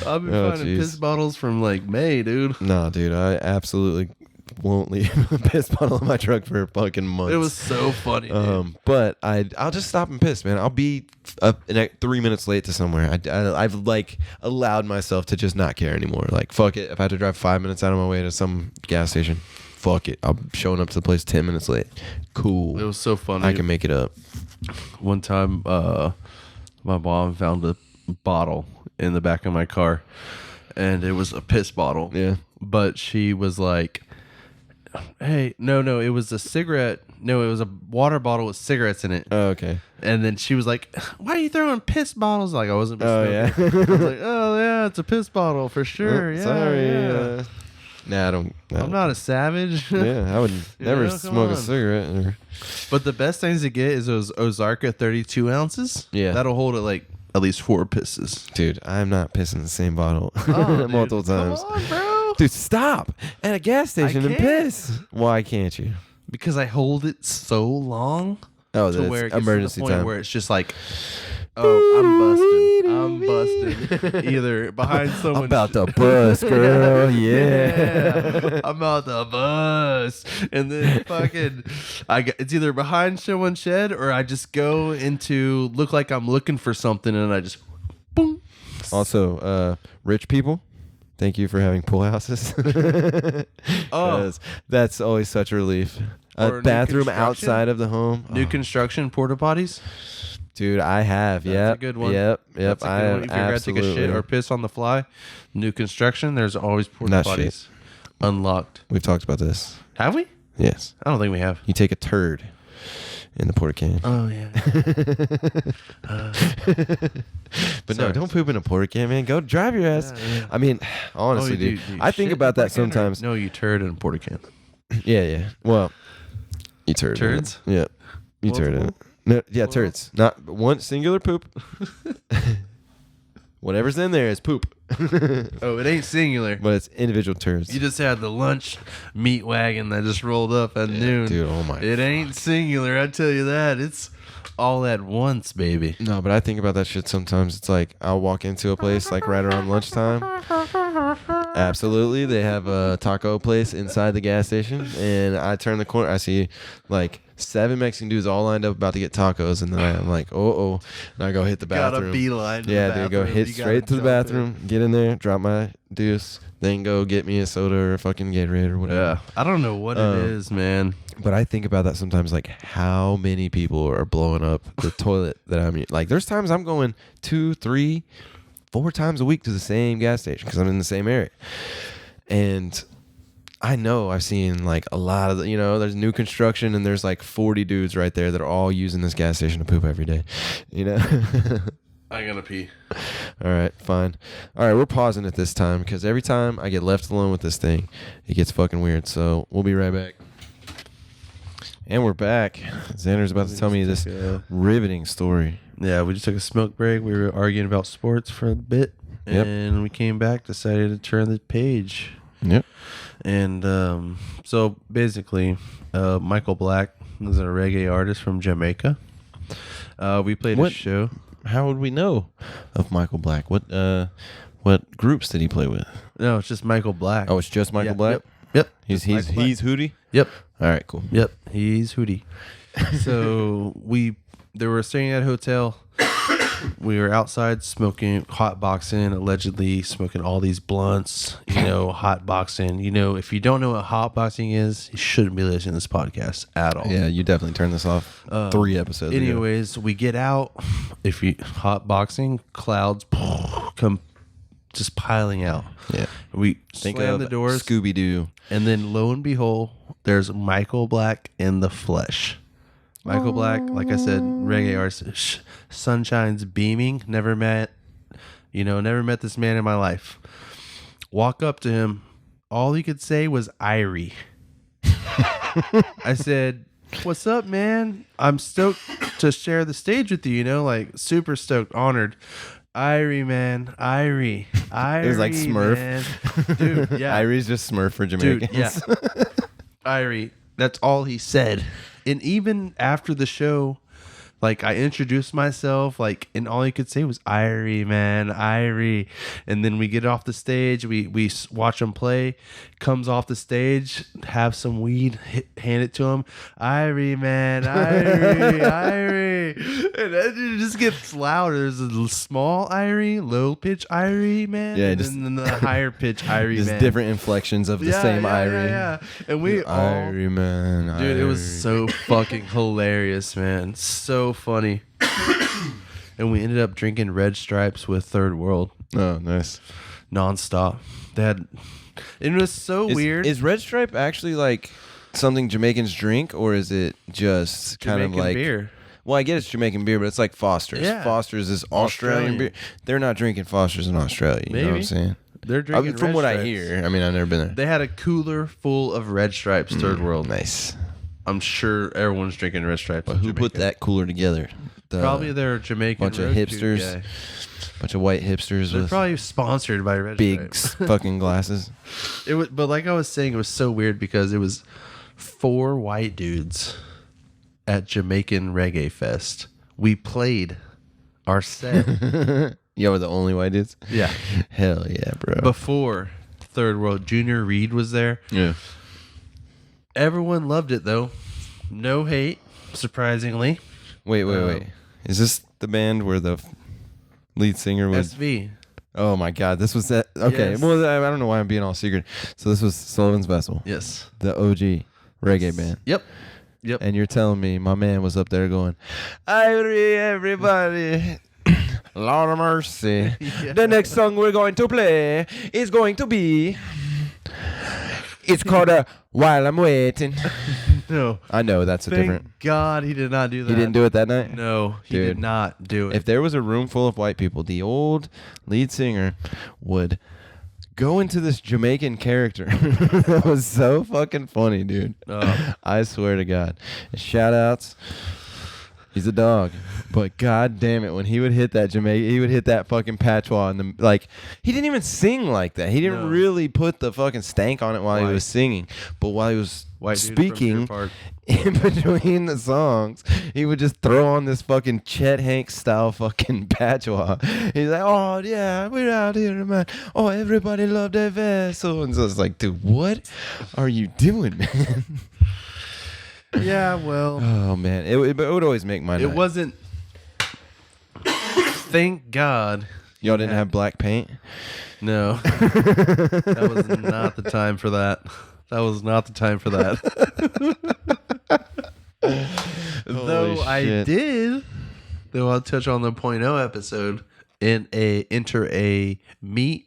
I've been finding piss bottles from like May, dude. No, dude, I absolutely won't leave a piss bottle in my truck for fucking months. It was so funny, dude. But I'll just stop and piss, man. I'll be up 3 minutes late to somewhere. I've like allowed myself to just not care anymore. Like, fuck it. If I have to drive 5 minutes out of my way to some gas station, fuck it. I'm showing up to the place 10 minutes late. Cool. It was so funny. I can make it up. One time, my mom found a bottle in the back of my car, and it was a piss bottle. Yeah. But she was like, hey, no, it was a cigarette. No, it was a water bottle with cigarettes in it. Oh, okay. And then she was like, why are you throwing piss bottles? Like, I wasn't. Oh, yeah. I was like, oh, yeah, it's a piss bottle for sure. Yeah, sorry. yeah. Nah, I don't. I'm not a savage. Yeah, I would never know, come smoke a on. cigarette. But the best things to get is those Ozarka 32 ounces. Yeah. That'll hold it like at least 4 pisses. Dude, I'm not pissing the same bottle Dude, multiple times. Come on, bro. Dude, stop at a gas station and can't. piss. Why can't you? Because I hold it so long Oh, to that's where it gets emergency to the point time. where it's just like, oh, I'm busted. Either behind someone. I'm about to bust, girl. Yeah. I'm about to bust. And then fucking, it's either behind someone's shed or I just go into look like I'm looking for something and I just, boom. Also, rich people, thank you for having pool houses. Oh. That's always such a relief. Or A new bathroom construction. outside of the home. New Oh. construction porta potties. Dude, I have. That's a good one. Yep. That's a good I one. have If you're gonna take a shit absolutely. or piss on the fly, new construction, there's always porta Not potties unlocked. We've talked about this. Have we? Yes. I don't think we have. You take a turd in the porta can. Oh yeah. But Sorry. no, don't poop in a porta can, man. Go drive your ass. Yeah. I mean, honestly, Oh, you dude, do I think shit about in a that porta can or- sometimes. No, you turd in a porta can. Yeah. Well, you turd. in it. Turds? Yeah. You turd in it. Multiple? No, yeah, Plural? turds. Not one singular poop. Whatever's in there is poop. Oh, it ain't singular. But it's individual turds. You just had the lunch meat wagon that just rolled up at noon. Dude, oh my. It ain't singular, I tell you that. It's all at once, baby. No, but I think about that shit sometimes. It's like I'll walk into a place like right around lunchtime. Absolutely. They have a taco place inside the gas station. And I turn the corner. I see like 7 Mexican dudes all lined up about to get tacos. And then I'm like, oh. And I go hit the bathroom. Got a beeline. to Yeah, the dude, go bathroom. hit You straight gotta to the jump bathroom, get in there, drop my deuce, then go get me a soda or a fucking Gatorade or in. whatever. Yeah. I don't know what it is, man. But I think about that sometimes, like how many people are blowing up the toilet that I'm like. There's times I'm going 2, 3, 4 times a week to the same gas station because I'm in the same area, and I know I've seen like a lot of there's new construction and there's like 40 dudes right there that are all using this gas station to poop every day, I gotta pee. All right, fine. All right, we're pausing it this time because every time I get left alone with this thing, it gets fucking weird. So we'll be right back. And we're back. Xander's about to tell me this riveting story. Yeah, we just took a smoke break. We were arguing about sports for a bit. Yep. And we came back, decided to turn the page. Yep. And so basically, Michael Black is a reggae artist from Jamaica. We played a What? show. How would we know of Michael Black? What groups did he play with? No, it's just Michael Black. Oh, it's just Michael Yeah, Black? Yep. He's Michael Black. Hootie? Yep. All right, cool. Yep. He's Hootie. So they were staying at a hotel. We were outside smoking, hot boxing, allegedly smoking all these blunts, hot boxing. If you don't know what hot boxing is, you shouldn't be listening to this podcast at all. Yeah, you definitely turned this off 3 episodes ago. Anyways, we get out. If you hot boxing, clouds come just piling out. Yeah. We Think slam of the doors, Scooby-Doo. and then lo and behold, there's Michael Black in the flesh. Michael Black, like I said, reggae artist, sunshine's beaming. Never met this man in my life. Walk up to him. All he could say was Irie. I said, "What's up, man? I'm stoked to share the stage with you. Super stoked, honored." Irie, man, Irie. It was like Smurf. Man. Dude, yeah. Irie's just Smurf for Jamaicans. Dude, yeah. Irie. That's all he said. And even after the show, Like, I introduced myself, like, and all he could say was Irie, man, Irie. And then we get off the stage, we watch him play, comes off the stage, have some weed, hand it to him, Irie, man, Irie, Irie. And then it just gets louder. There's a small Irie, low pitch Irie, man. Yeah, and just, then the higher pitch Irie, just man. different inflections of the same Irie. Yeah. And we all, Irie, man. dude, it was Irie. so fucking hilarious, man. So funny. And we ended up drinking Red Stripes with Third World Oh, nice. nonstop. They had, it was so weird. Is Red Stripe actually like something Jamaicans drink, or is it just kind Jamaican of like beer. Well, I get it's Jamaican beer, but it's like Foster's. Yeah. Foster's is Australian beer. They're not drinking Foster's in Australia. You know what I'm Maybe. saying? They're drinking From Red what I Stripes. hear. I mean, I've never been there. They had a cooler full of Red Stripes, Third World. Nice. I'm sure everyone's drinking Red Stripes. But who put that cooler together? Probably their Jamaican bunch of road dude hipsters. guy. Bunch of white hipsters They're with probably sponsored by Red big Stripes. fucking glasses. It was, but like I was saying, it was so weird because it was 4 white dudes at Jamaican Reggae Fest. We played our set. Y'all were the only white dudes? Yeah. Hell yeah, bro. Before Third World, Junior Reed was there. Yeah. Everyone loved it though. No hate, surprisingly. Wait. Is this the band where the lead singer was? SV. Oh my God, this was that. Okay, Yes. well, I don't know why I'm being all secret. So this was Sullivan's Vessel, Yes. the OG reggae band. Yep. And you're telling me my man was up there going, Irie, everybody. Lord of mercy. Yeah. The next song we're going to play is going to be. It's called While I'm Waiting. No. I know that's a Thank different. God he did not do that. He didn't do it that night? No, he Dude. did not do it. If there was a room full of white people, the old lead singer would go into this Jamaican character. That was so fucking funny, dude. I swear to God. Shout outs. He's a dog. But god damn it, when he would hit that he would hit that fucking patois and he didn't even sing like that. He didn't really put the fucking stank on it while he was singing. But while he was speaking in between the songs, he would just throw on this fucking Chet Hanks style fucking patois. He's like, oh yeah, we're out here, man. Oh, everybody love their vessel. And so it's like, dude, what are you doing, man? Yeah, well. Oh man, it would always make my night. It wasn't. Thank God. Y'all didn't have black paint? No. That was not the time for that. That was not the time for that. Though I did, though I'll touch on the .0 episode and enter a meat.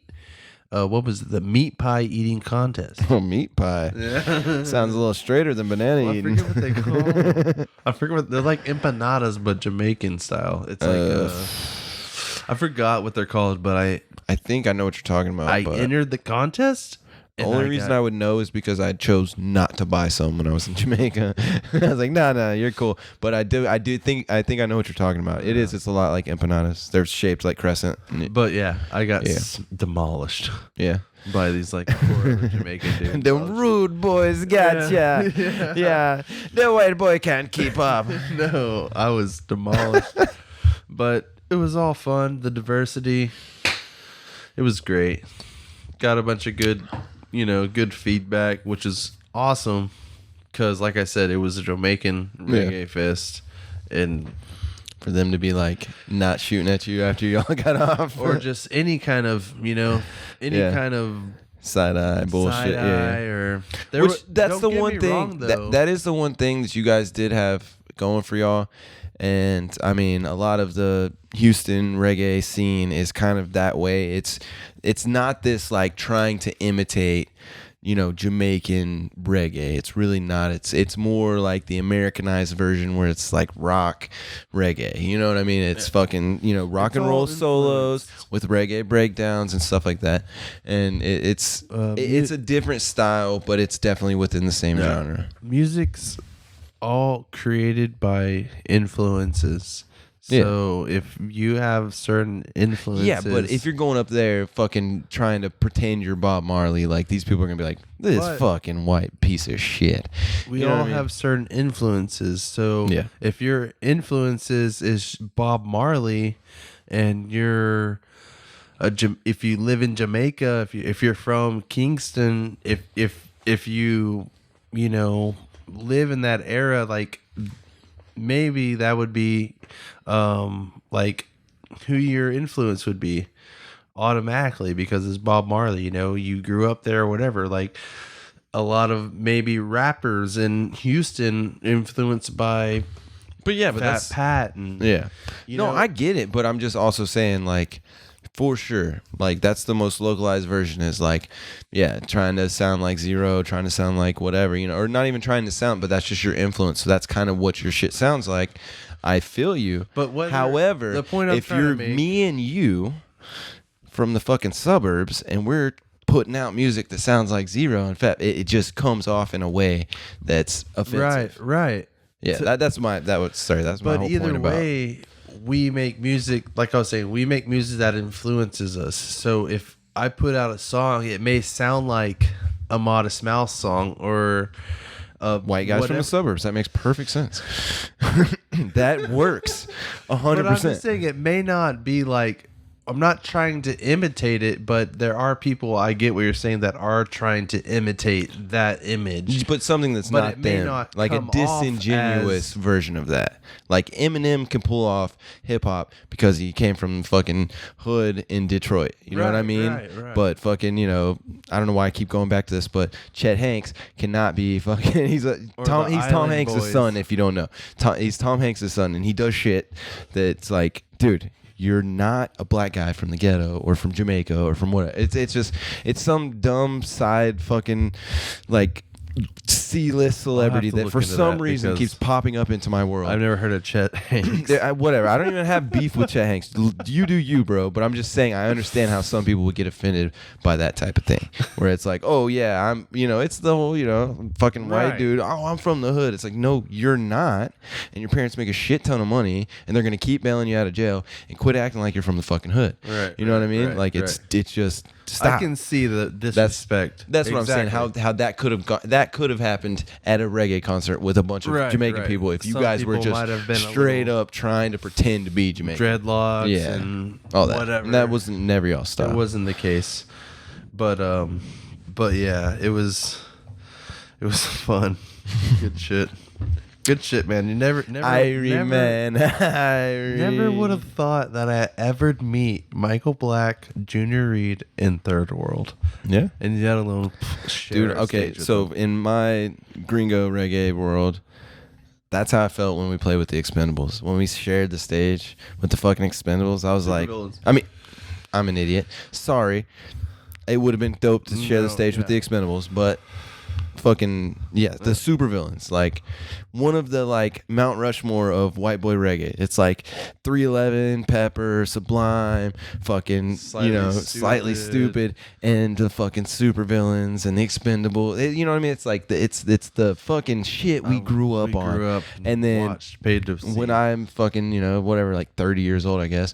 What was it? The meat pie eating contest. Oh, meat pie. Yeah. Sounds a little straighter than banana eating. I forget what they call them. I forget what they're like, empanadas, but Jamaican style. It's like I forgot what they're called, but I think I know what you're talking about. I entered the contest. The only reason I would know is because I chose not to buy some when I was in Jamaica. I was like, nah, you're cool. But I think I know what you're talking about. It is. It's a lot like empanadas. They're shaped like crescent. But yeah, I got demolished. Yeah. By these like 4 other Jamaican dudes. The rude boys gotcha. Yeah. The white boy can't keep up. No, I was demolished. But it was all fun. The diversity. It was great. Got a bunch of good feedback, which is awesome. Because, like I said, it was a Jamaican reggae fest. And for them to be like not shooting at you after y'all got off. Or just any kind of, kind of side eye bullshit. Side-eye or that's the one thing. That is the one thing that you guys did have going for y'all. And I mean, a lot of the Houston reggae scene is kind of that way. It's not this like trying to imitate, Jamaican reggae. It's really not. It's more like the Americanized version where it's like rock reggae. You know what I mean? It's fucking, rock and roll solos with reggae breakdowns and stuff like that. And it's a different style, but it's definitely within the same genre. Music's all created by influences. So if you have certain influences, Yeah, but if you're going up there fucking trying to pretend you're Bob Marley, like these people are gonna be like, this fucking white piece of shit. we You know all what I mean? have certain influences. So Yeah. if your influences is Bob Marley, and you're if you live in Jamaica, if you're from Kingston, if you live in that era, like maybe that would be like who your influence would be automatically, because it's Bob Marley. You grew up there or whatever. Like a lot of maybe rappers in Houston influenced by But yeah, but Fat Pat and I get it, but I'm just also saying, like, for sure, like that's the most localized version is like, yeah, trying to sound like Zero, trying to sound like whatever, or not even trying to sound, but that's just your influence. So that's kind of what your shit sounds like. I feel you. But however, the point I'm if trying to you're make- me and you from the fucking suburbs and we're putting out music that sounds like Zero, in fact, it just comes off in a way that's offensive. right. Yeah, that's my whole But point either about. way, we make music, like I was saying, we make music that influences us. So if I put out a song, it may sound like a Modest Mouse song or White guys from the suburbs. That makes perfect sense. That works 100%. But I'm just saying, it may not be like, I'm not trying to imitate it, but there are people, I get what you're saying, that are trying to imitate that image. But something that's But not it may them. not Like a come off disingenuous as- version of that. Like Eminem can pull off hip hop because he came from fucking hood in Detroit. You know what I Right, mean? right. But fucking, I don't know why I keep going back to this, but Chet Hanks cannot be fucking. He's Tom Island Hanks' Boys. son. If you don't know, he's Tom Hanks' son, and he does shit that's like, dude. You're not a black guy from the ghetto or from Jamaica or from what. It's some dumb side fucking like C-list celebrity to that look for into some that reason because keeps popping up into my world. I've never heard of Chet Hanks. Whatever. I don't even have beef with Chet Hanks. You do you, bro. But I'm just saying I understand how some people would get offended by that type of thing. Where it's like, oh yeah, I'm, it's the whole, fucking white Right. dude. Oh, I'm from the hood. It's like, no, you're not. And your parents make a shit ton of money, and they're gonna keep bailing you out of jail, and quit acting like you're from the fucking hood. Right, You know what I mean? right, Like it's just stop. I can see the disrespect. That's what I'm saying. Exactly. How that could have happened at a reggae concert with a bunch of Right, Jamaican right. people. If you Some guys were people might have just been a straight little up trying to pretend to be Jamaican, dreadlocks and all that. whatever. And that wasn't never y'all style. That wasn't the case. But yeah, it was fun. Good shit. Good shit, man. You never Never would have thought that I ever meet Michael Black, Junior Reed in Third World. Yeah, And yet alone share dude. a Okay, stage with so them. in my gringo reggae world, that's how I felt when we played with the Expendables. When we shared the stage with the fucking Expendables, I was like, Supervillains. I mean, I'm an idiot. Sorry. It would have been dope to share the No, stage with yeah. the Expendables, but fucking yeah, the supervillains, like one of the like Mount Rushmore of white boy reggae. It's like 311, Pepper, Sublime, fucking slightly stupid, and the fucking supervillains and the Expendable. You know what I mean? It's like it's the fucking shit we grew up on. Grew up and then paid to see. when I'm fucking whatever, like 30 years old, I guess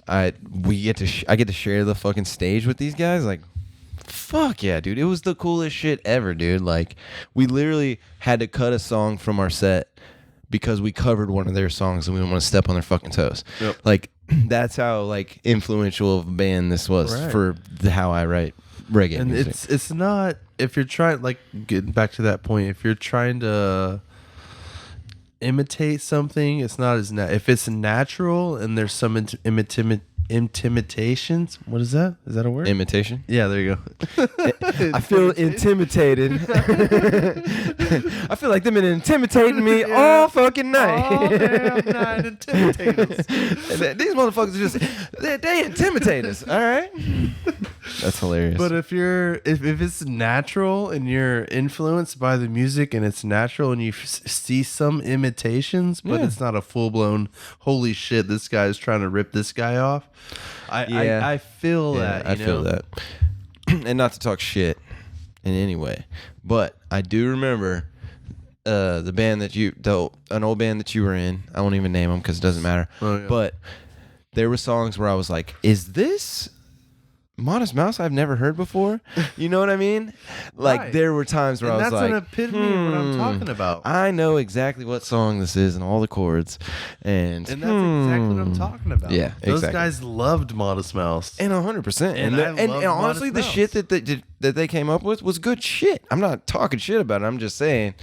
I get to share the fucking stage with these guys. Like, fuck yeah, dude. It was the coolest shit ever, dude. Like, we literally had to cut a song from our set because we covered one of their songs and we didn't want to step on their fucking toes. Yep. Like, that's how like influential of a band this was Right. for how I write reggae and music. it's not, if you're trying, like, getting back to that point, if you're trying to imitate something, it's not as if it's natural and there's some intimidations. What is that? Is that a word? Imitation. Yeah, there you go. I feel intimidated. I feel like they've been intimidating me all fucking night. All damn night, intimidate us. These motherfuckers are just they intimidate us. All right, that's hilarious. But if it's natural and you're influenced by the music and it's natural and you see some imitations, but Yeah. it's not a full blown holy shit, this guy's trying to rip this guy off. I feel that. I feel that. And not to talk shit in any way, but I do remember the band that an old band that you were in. I won't even name them because it doesn't matter. Oh, yeah. But there were songs where I was like, "Is this Modest Mouse I've never heard before?" You know what I mean? Like Right. there were times where And I was that's like, an epitome of what I'm talking about. I know exactly what song this is and all the chords, and And that's exactly what I'm talking about. Yeah, Those exactly. guys loved Modest Mouse. And 100%. And I And love honestly, the Modest shit that they came up with was good shit. I'm not talking shit about it. I'm just saying.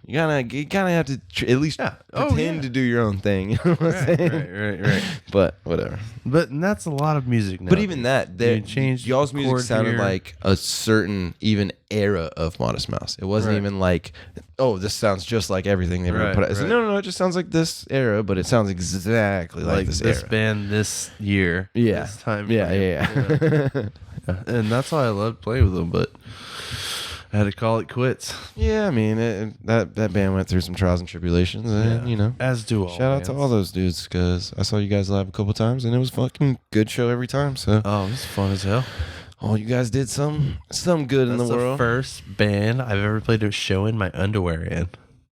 You gotta have to at least pretend to do your own thing. You know what I'm saying? Right. But whatever. But and that's a lot of music now. But even that, changed y'all's music chord sounded here. like a certain even era of Modest Mouse. It wasn't Right. even like, oh, this sounds just like everything they've ever Right, put out. It's like, right. no, it just sounds like this era, but it sounds exactly like this era. band this year. Yeah. This time. Yeah. And that's why I loved playing with them, but I had to call it quits. Yeah, I mean, that band went through some trials and tribulations, and you know, As do all. shout out to all those dudes because I saw you guys live a couple times, and it was fucking good show every time. So, Oh, it was fun as hell. oh, you guys did some good in That's the world. first band I've ever played a show in my underwear in.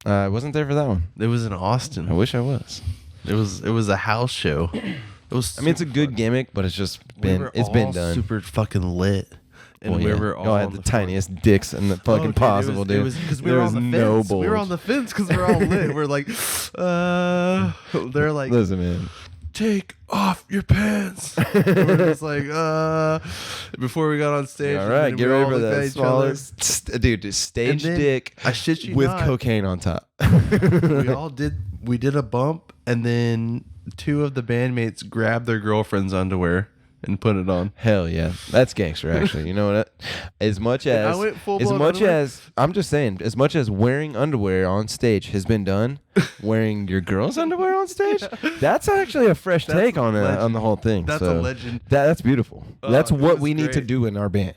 I wasn't there for that one. It was in Austin. I wish I was. It was a house show. It was. I mean, it's a super good fun. gimmick, but it's just We been were it's been all done. Super fucking lit. And Well, we yeah. were all Y'all had on the the tiniest dicks in the fucking possible, dude. It was because we There were was on the no fence. We were bulge. on the fence because we're all lit. We're like, they're like, Listen, man. take off your pants. And we're just like, before we got on stage. All and right, then get we ready all for looked at that each smaller, other. dude. Stage And then, dick. I shit you with not. cocaine on top. We did a bump, and then two of the bandmates grabbed their girlfriend's underwear and put it on. Hell yeah, that's gangster. Actually, you know what? As much as I went full as blown much underwear. as I'm just saying, as much as wearing underwear on stage has been done, wearing your girl's underwear on stage, that's actually a fresh That's take on a legend. the whole thing. That's So a legend. That's beautiful. That's it what was we need to great. do in our band.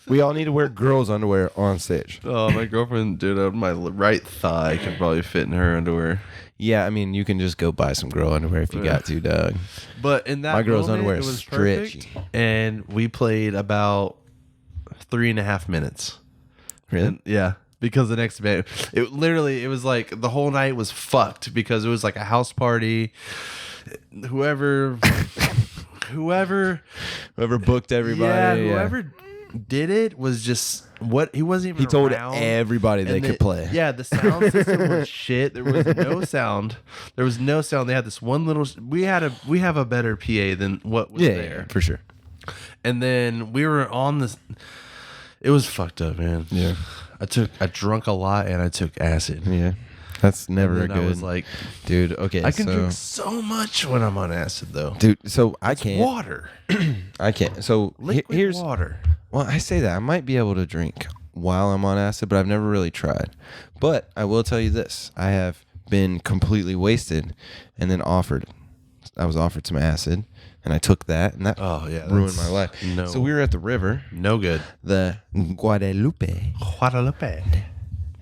We all need to wear girls' underwear on stage. Oh, my girlfriend, dude, my right thigh could probably fit in her underwear. Yeah, I mean, you can just go buy some girl underwear if you got to, Doug. But in that My girl's moment, underwear it is was stretchy. perfect, and we played about 3.5 minutes. Really? And, yeah, because the next band, it was like the whole night was fucked because it was like a house party. Whoever Whoever booked everybody. yeah, whoever did it was just he wasn't even. He told around. everybody they And could play. Yeah, the sound system was shit. There was no sound. There was no sound. They had this one little. We have a better PA than what was Yeah, there. for sure. And then we were on this. It was fucked up, man. Yeah. I drunk a lot and I took acid. Yeah. That's never And a then good. I was like, dude, okay. I can drink so much when I'm on acid, though. Dude, so I can't. Water, I can't. So liquid here's. water. Well, I say that. I might be able to drink while I'm on acid, but I've never really tried. But I will tell you this. I have been completely wasted and then I was offered some acid and I took that and that Oh, yeah, ruined that's- my life. no. So we were at the river, No good. the Guadalupe. Guadalupe.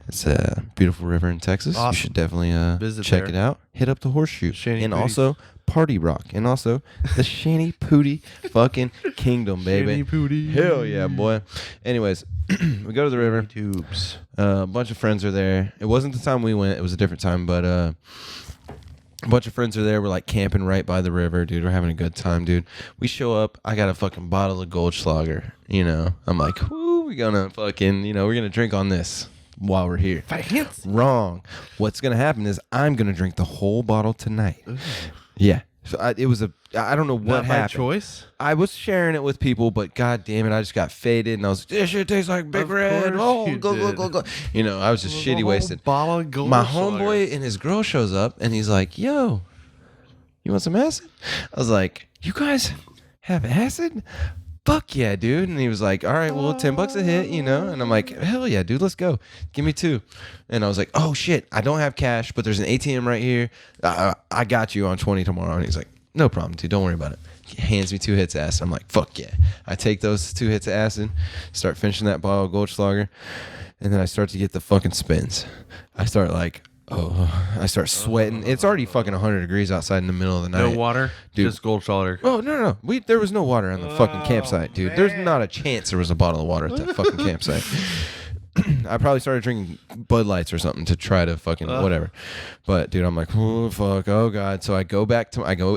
It's a beautiful river in Texas. Awesome. You should definitely Visit check there. it out. Hit up the horseshoe. Shanty and Pooties. also Party Rock. And also the Shanty Pootie fucking kingdom, baby. Shanty Pootie. Hell yeah, boy. Anyways, we go to the river. Tubes. A bunch of friends are there. It wasn't the time we went. It was a different time, but a bunch of friends are there. We're like camping right by the river, dude. We're having a good time, dude. We show up. I got a fucking bottle of Goldschlager. You know, I'm like, whoo, we're gonna fucking, we're gonna drink on this while we're here. Fancy. Wrong. What's gonna happen is I'm gonna drink the whole bottle tonight. Yeah. So I don't know what Not by happened. choice. I was sharing it with people, but god damn it, I just got faded, and I was like, this shit tastes like Big Of Red. course Oh, you go, go, did. go, go. I was just shitty wasted. Bottle of Goldschlager. My homeboy and his girl shows up, and he's like, yo, you want some acid? I was like, you guys have acid? Fuck yeah, dude. And he was like, all right, well, $10 a hit, And I'm like, hell yeah, dude, let's go. Give me 2. And I was like, oh shit, I don't have cash, but there's an ATM right here. I got you on 20 tomorrow. And he's like, no problem, dude, don't worry about it. He hands me 2 hits of acid. I'm like, fuck yeah. I take those 2 hits of acid, start finishing that bottle of Goldschlager, and then I start to get the fucking spins. I start sweating. It's already fucking 100 degrees outside in the middle of the night. No water, Dude. just Goldschlager. Oh, no. There was no water on the fucking campsite, dude. There's not a chance there was a bottle of water at that fucking campsite. I probably started drinking Bud Lights or something to try to fucking whatever. But dude, I'm like, oh fuck, oh god. So I go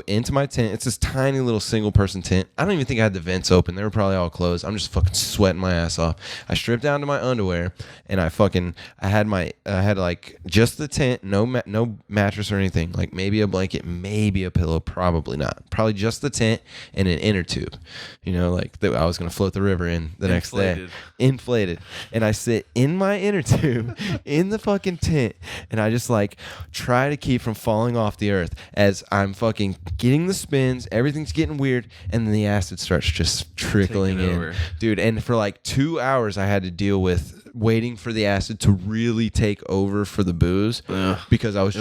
into my tent. It's this tiny little single person tent. I don't even think I had the vents open. They were probably all closed. I'm just fucking sweating my ass off. I stripped down to my underwear and I had like just the tent, no mattress or anything. Like maybe a blanket, maybe a pillow, probably not. Probably just the tent and an inner tube. You know, like that I was gonna float the river in the next day. Inflated. And I sit in my inner tube in the fucking tent and I just like try to keep from falling off the earth as I'm fucking getting the spins, everything's getting weird, and then the acid starts just trickling in. Dude, and for like 2 hours I had to deal with waiting for the acid to really take over for the booze because I was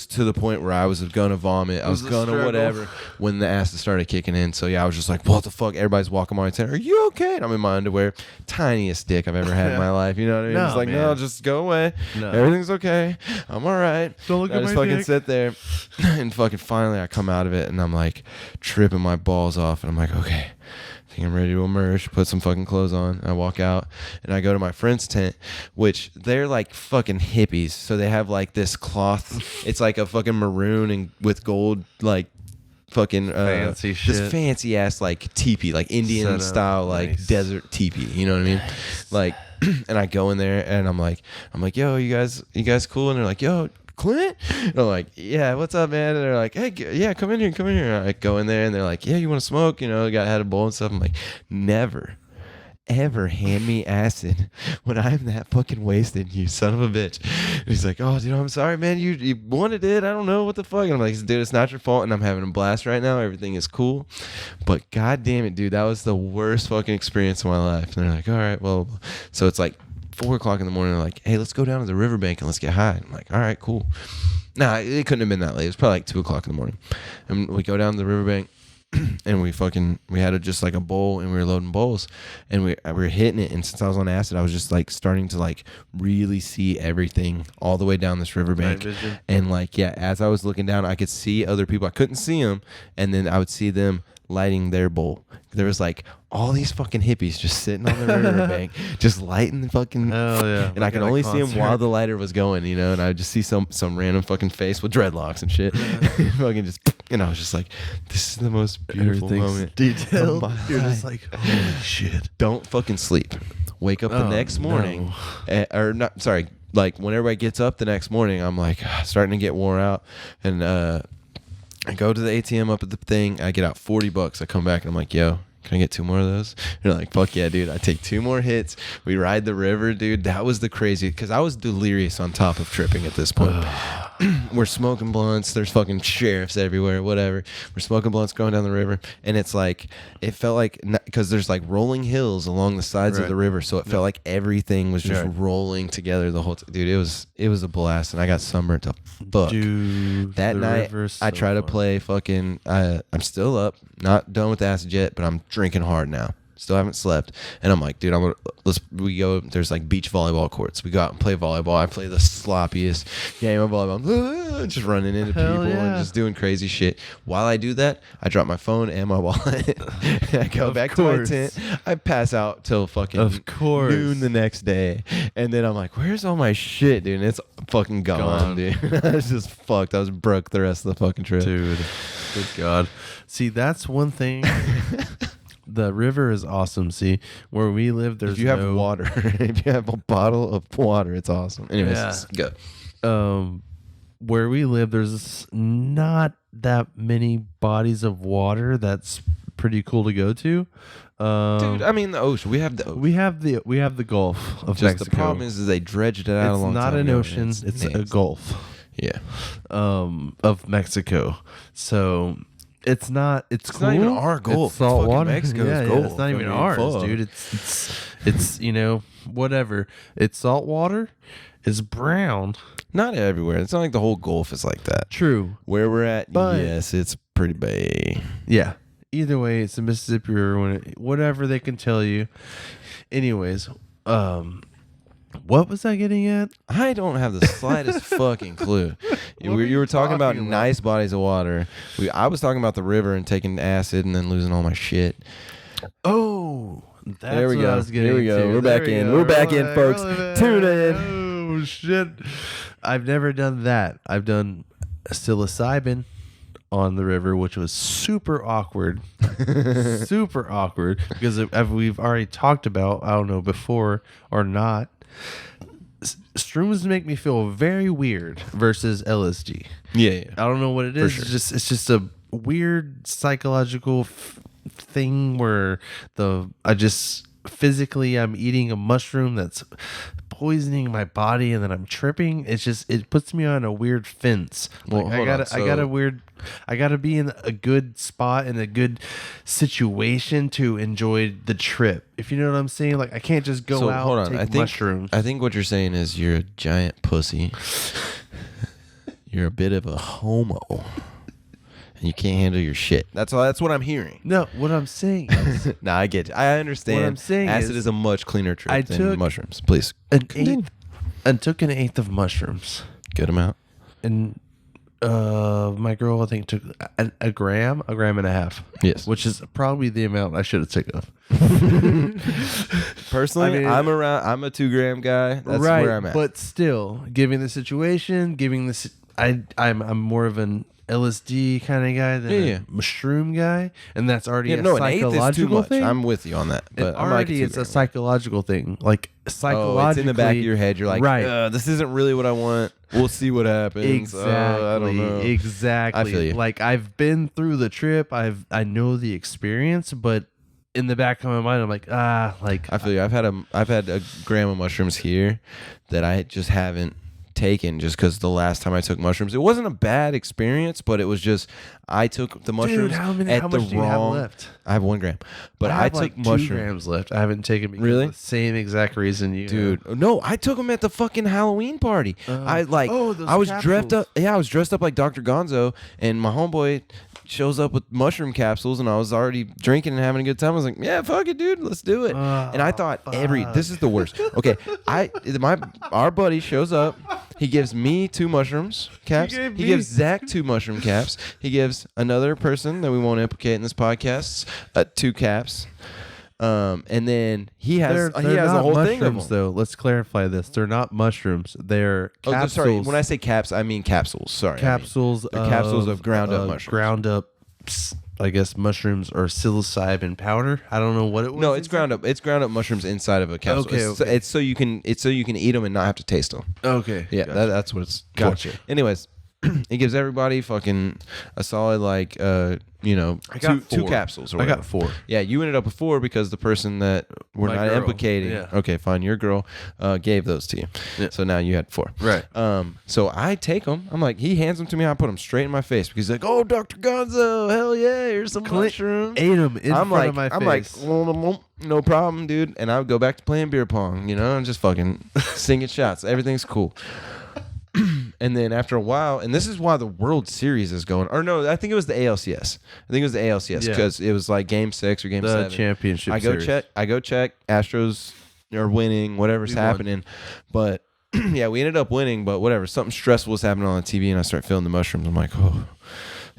to the point where I was gonna vomit. I was gonna whatever when the acid started kicking in. So yeah, I was just like, what the fuck? Everybody's walking by my tent. Are you okay? And I'm in my underwear. Tiniest dick I've ever had in my life. You know what I mean? No, it's like, no, just go away. No. Everything's okay. I'm all right. Don't look at my just fucking dick. sit there. And fucking finally I come out of it and I'm like tripping my balls off and I'm like, okay, I think I'm ready to emerge, put some fucking clothes on. I walk out and I go to my friend's tent, which they're like fucking hippies. So they have like this cloth. It's like a fucking maroon and with gold, like fucking fancy shit. This fancy ass like teepee, like Indian style, like desert teepee. You know what I mean? Like, and I go in there and I'm like, yo, you guys cool? And they're like, yo, Clint? And I'm like, yeah, what's up, man? And they're like, hey, yeah, come in here. And I go in there and they're like, yeah, you want to smoke? You know, had a bowl and stuff. I'm like, never, ever hand me acid when I'm that fucking wasted, you son of a bitch. And he's like, oh, dude, I'm sorry, man. You wanted it. I don't know what the fuck. And I'm like, dude, it's not your fault. And I'm having a blast right now. Everything is cool. But god damn it, dude, that was the worst fucking experience of my life. And they're like, all right, well, so it's like 4 o'clock in the morning. They're like, hey, let's go down to the riverbank and let's get high. I'm like, all right, cool. Nah, it couldn't have been that late. It was probably like 2 o'clock in the morning. And we go down to the riverbank and we had just like a bowl and we were loading bowls and we were hitting it. And since I was on acid, I was just like starting to like really see everything all the way down this riverbank. And like, yeah, as I was looking down, I could see other people. I couldn't see them. And then I would see them lighting their bowl. There was like all these fucking hippies just sitting on the riverbank, just lighting the fucking. Hell yeah! And like I could only see them while the lighter was going, you know. And I would just see some random fucking face with dreadlocks and shit, fucking just. And I was just like, "This is the most beautiful moment." Detailed. You're just like, "Holy shit!" Don't fucking sleep. Wake up the next morning, or not? Sorry, like when everybody gets up the next morning, I'm like starting to get worn out, and I go to the ATM up at the thing. I get out $40. I come back and I'm like, yo, can I get 2 more of those? They're like, fuck yeah, dude. I take 2 more hits. We ride the river, dude. That was the crazy, because I was delirious on top of tripping at this point. We're smoking blunts. There's fucking sheriffs everywhere, whatever. We're smoking blunts going down the river. And it's like, it felt like, because there's like rolling hills along the sides of the river. So it felt like everything was just rolling together the whole time. Dude, it was a blast. And I got sunburnt to fuck. Dude, that night, I try to play fucking, I'm still up, not done with acid yet, but I'm drinking hard now. Still haven't slept. And I'm like, dude, we go, there's like beach volleyball courts. We go out and play volleyball. I play the sloppiest game of volleyball. Just running into people and just doing crazy shit. While I do that, I drop my phone and my wallet. I go back to my tent. I pass out till fucking noon the next day. And then I'm like, where's all my shit, dude? And it's fucking gone. Dude. I was just fucked. I was broke the rest of the fucking trip. Dude, good God. See, that's one thing. The river is awesome. See, where we live, there's if you have water, if you have a bottle of water, it's awesome. Anyways, go. Where we live, there's not that many bodies of water that's pretty cool to go to. Dude, I mean the ocean. We have the ocean. We have the Gulf of just Mexico. The problem is they dredged it out a long time ago. It's not an ocean. It's a Gulf. Yeah. Of Mexico. So. It's cool. Not even our Gulf. It's salt water. Mexico's Gulf. It's not even ours, dude. It's you know, whatever. It's salt water. It's brown. Not everywhere. It's not like the whole Gulf is like that. True. Where we're at, yes, it's pretty bad. Yeah. Either way, it's the Mississippi River. Whatever they can tell you. Anyways, what was I getting at? I don't have the slightest fucking clue. You were talking about nice bodies of water. I was talking about the river and taking acid and then losing all my shit. Oh, There we what go. I was getting Here we go. to. We're There back we in. go. We're back in, folks. Tune in. Oh shit! I've never done that. I've done psilocybin on the river, which was super awkward. Super awkward because we've already talked about, I don't know, before or not. Shrooms make me feel very weird versus LSD. Yeah. I don't know what it is. sure. It's just a weird psychological thing where I just physically I'm eating a mushroom that's poisoning my body and then I'm tripping. It puts me on a weird fence. Well, Like, hold on. I gotta be in a good spot in a good situation to enjoy the trip. If you know what I'm saying, like I can't just go out hold on. and take mushrooms. I think what you're saying is you're a giant pussy. You're a bit of a homo. And you can't handle your shit. That's what I'm hearing. No, what I'm saying is Nah, I get you. I understand. What I'm saying acid is a much cleaner trip I than took mushrooms. Please. I took an eighth of mushrooms, Good amount. and my girl I think took a gram and a half. Yes. which is probably the amount I should have taken. Personally, I mean- I'm a 2 gram guy. That's right, where I'm at. but still, given the situation, I'm more of an LSD kind of guy than Yeah. a mushroom guy, and that's already yeah, a no, an eighth psychological is too much. thing. I'm with you on that. But And I'm like already it's a 2 gram. psychological thing. Like psychologically, Oh, it's in the back of your head. You're like, right. This isn't really what I want. We'll see what happens. Exactly. I don't know. Exactly. I feel you. Like I've been through the trip. I know the experience, but in the back of my mind, I'm like, I feel you. I've had a gram of mushrooms here that I just haven't taken just because the last time I took mushrooms, it wasn't a bad experience, but it was just I took the mushrooms how at much the do you have wrong. left? I have 1 gram, but I have took like 2 mushrooms. grams left. I haven't taken because Really? of the same exact reason you have. Dude, no, I took them at the fucking Halloween party. I those was dressed capsules. up. Yeah, I was dressed up like Dr. Gonzo, and my homeboy shows up with mushroom capsules, and I was already drinking and having a good time. I was like, yeah, fuck it, dude, let's do it. And I thought this is the worst. Okay, our buddy shows up. He gives me 2 mushrooms caps. He gives Zach 2 mushroom caps. He gives another person that we won't implicate in this podcast 2 caps. And then he has They're a not whole thing of mushrooms, them. though. Let's clarify this. They're not mushrooms. They're Oh, capsules. sorry. When I say caps, I mean capsules. Sorry. capsules, they're capsules of ground up mushrooms. Ground up, I guess mushrooms or psilocybin powder. I don't know what it was. No, it's ground up. It's ground up mushrooms inside of a capsule. Okay, It's so you can eat them and not have to taste them. Okay. Yeah, gotcha. that's what it's Gotcha. for. Anyways, it gives everybody fucking a solid I got 2 4. capsules. Or I whatever. got 4. Yeah, you ended up with 4 because the person that we're My not girl. implicating. Yeah. Okay, fine. Your girl gave those to you. Yeah. So now you had 4. Right. So I take them. I'm like, he hands them to me. I put them straight in my face because he's like, "Oh, Dr. Gonzo, hell yeah, here's some mushrooms." Ate them in I'm front like, of my I'm like, face. no problem, dude. And I would go back to playing beer pong, and just fucking singing shots. Everything's cool. And then after a while, and this is why the World Series is going, or no, I think it was the ALCS. I think it was the ALCS Yeah. because it was like Game 6 or Game 7. The championship I go series. check. Astros are winning. Whatever's We won. happening, but yeah, we ended up winning. But whatever, something stressful was happening on the TV, and I start feeling the mushrooms. I'm like, oh.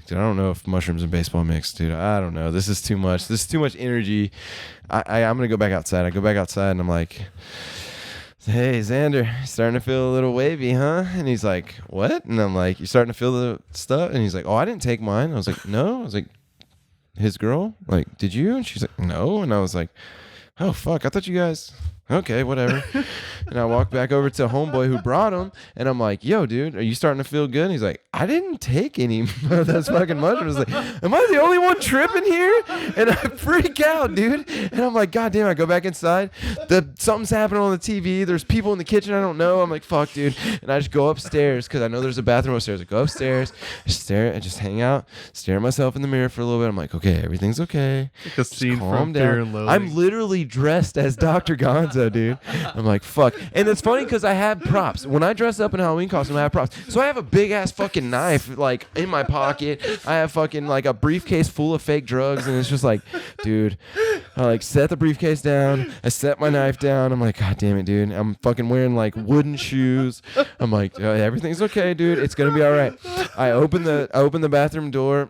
Dude, I don't know if mushrooms and baseball mix, dude. I don't know. This is too much. This is too much energy. I'm gonna go back outside. I go back outside and I'm like, "Hey, Xander, starting to feel a little wavy, huh?" And he's like, "What?" And I'm like, "You starting to feel the stuff?" And he's like, "Oh, I didn't take mine." I was like, "No." I was like, "His girl? Like, did you?" And she's like, "No." And I was like, "Oh, fuck. I thought you guys." Okay, whatever. And I walk back over to homeboy who brought him, and I'm like, "Yo, dude, are you starting to feel good?" And he's like, "I didn't take any of those fucking mushrooms." Like, am I the only one tripping here? And I freak out, dude. And I'm like, "God damn!" I go back inside. Something's happening on the TV. There's people in the kitchen I don't know. I'm like, "Fuck, dude!" And I just go upstairs because I know there's a bathroom upstairs. I go upstairs, I just hang out, stare at myself in the mirror for a little bit. I'm like, "Okay, everything's okay." Like a scene Calm from down. Fear and Loathing. I'm literally dressed as Dr. Gonzo, dude. I'm like, fuck. And it's funny because I have props. When I dress up in Halloween costume, I have props. So I have a big ass fucking knife like in my pocket. I have fucking like a briefcase full of fake drugs, and it's just like, dude. I like set the briefcase down. I set my knife down. I'm like, God damn it, dude. I'm fucking wearing like wooden shoes. I'm like, everything's okay, dude. It's gonna be all right. I open the bathroom door.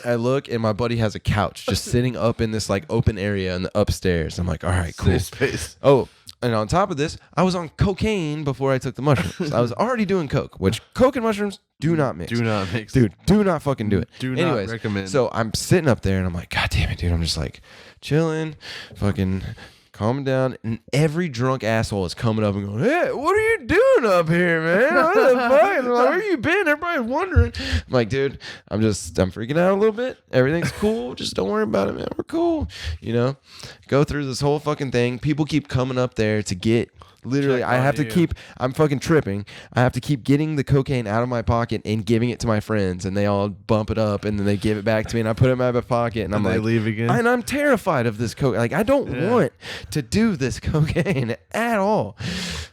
I look, and my buddy has a couch just sitting up in this like open area in the upstairs. I'm like, all right, cool. Safe space. Oh, and on top of this, I was on cocaine before I took the mushrooms. I was already doing coke, which coke and mushrooms do not mix. Do not mix. Dude, do not fucking do it. Do not recommend. So I'm sitting up there, and I'm like, God damn it, dude. I'm just like chilling, fucking calming down, and every drunk asshole is coming up and going, "Hey, what are you doing up here, man? What the fuck? Like, where you been? Everybody's wondering." I'm like, dude, I'm freaking out a little bit. Everything's cool. Just don't worry about it, man. We're cool. You know, go through this whole fucking thing. People keep coming up there to get. Literally, I have to keep. I'm fucking tripping. I have to keep getting the cocaine out of my pocket and giving it to my friends, and they all bump it up, and then they give it back to me, and I put it in my pocket, and I'm like, leave again. And I'm terrified of this coke. Like, I don't want to do this cocaine at all.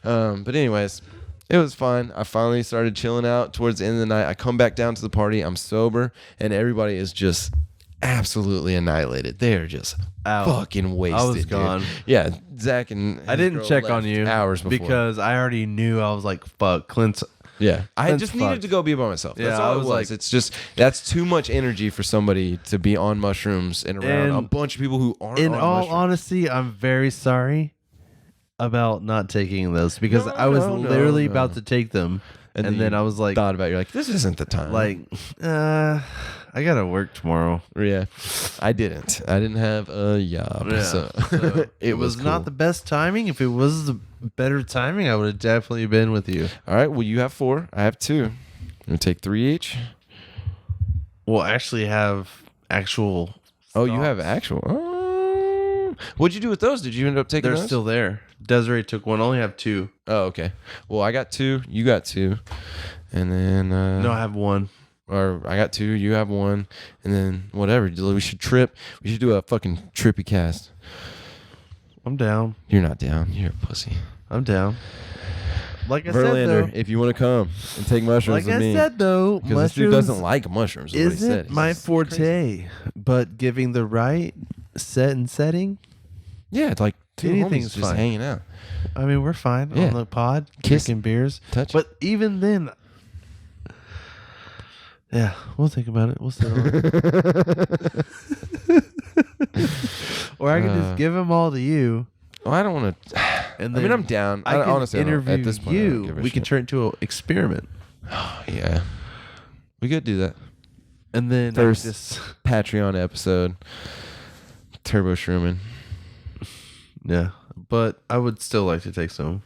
But anyways, it was fun. I finally started chilling out towards the end of the night. I come back down to the party. I'm sober, and everybody is just absolutely annihilated. They are just fucking wasted. I was gone. Dude. Yeah, Zach and I didn't check on you hours before because I already knew. I was like, "Fuck, Clint's." Yeah, I Clint's just needed to go be by myself. That's Yeah, all I it was was. like- It's just that's too much energy for somebody to be on mushrooms and around a And bunch of people who aren't. In on all mushrooms. honesty, I'm very sorry about not taking those because I was literally about to take them, and then you I was like, thought about it, you're like, this isn't the time. I gotta work tomorrow. Yeah, I didn't have a job, so it was not cool. the best timing. If it was the better timing, I would have definitely been with you. All right, well, you have 4. I have 2. I'm gonna take 3 each. We'll actually have actual. Oh, you thoughts. have actual. Oh. What'd you do with those? Did you end up taking They're those? still there. Desiree took one. I only have 2. Oh, okay. Well, I got 2. You got 2, and then No, I have 1. Or I got 2, you have 1, and then whatever. We should trip. We should do a fucking trippy cast. I'm down. You're not down. You're a pussy. I'm down. Like I Verlander, said, though. if you want to come and take mushrooms Like with I me. said, though, Because this dude doesn't like mushrooms. Is what he said. isn't my He's forte, crazy. but giving the right set and setting. Yeah, it's like 2 Anything's homies just fine. hanging out. I mean, we're fine Yeah. on the pod, Kiss. drinking beers. Touch. But even then, yeah, we'll think about it. We'll sit on it. Or I can just give them all to you. Well, I don't want to. And I mean, then I'm down. I can honestly, I don't- interview at this point, I don't you. give a We can shit. turn it into an experiment. Yeah. We could do that. And then First just Patreon episode. Turbo Sherman. yeah. But I would still like to take some.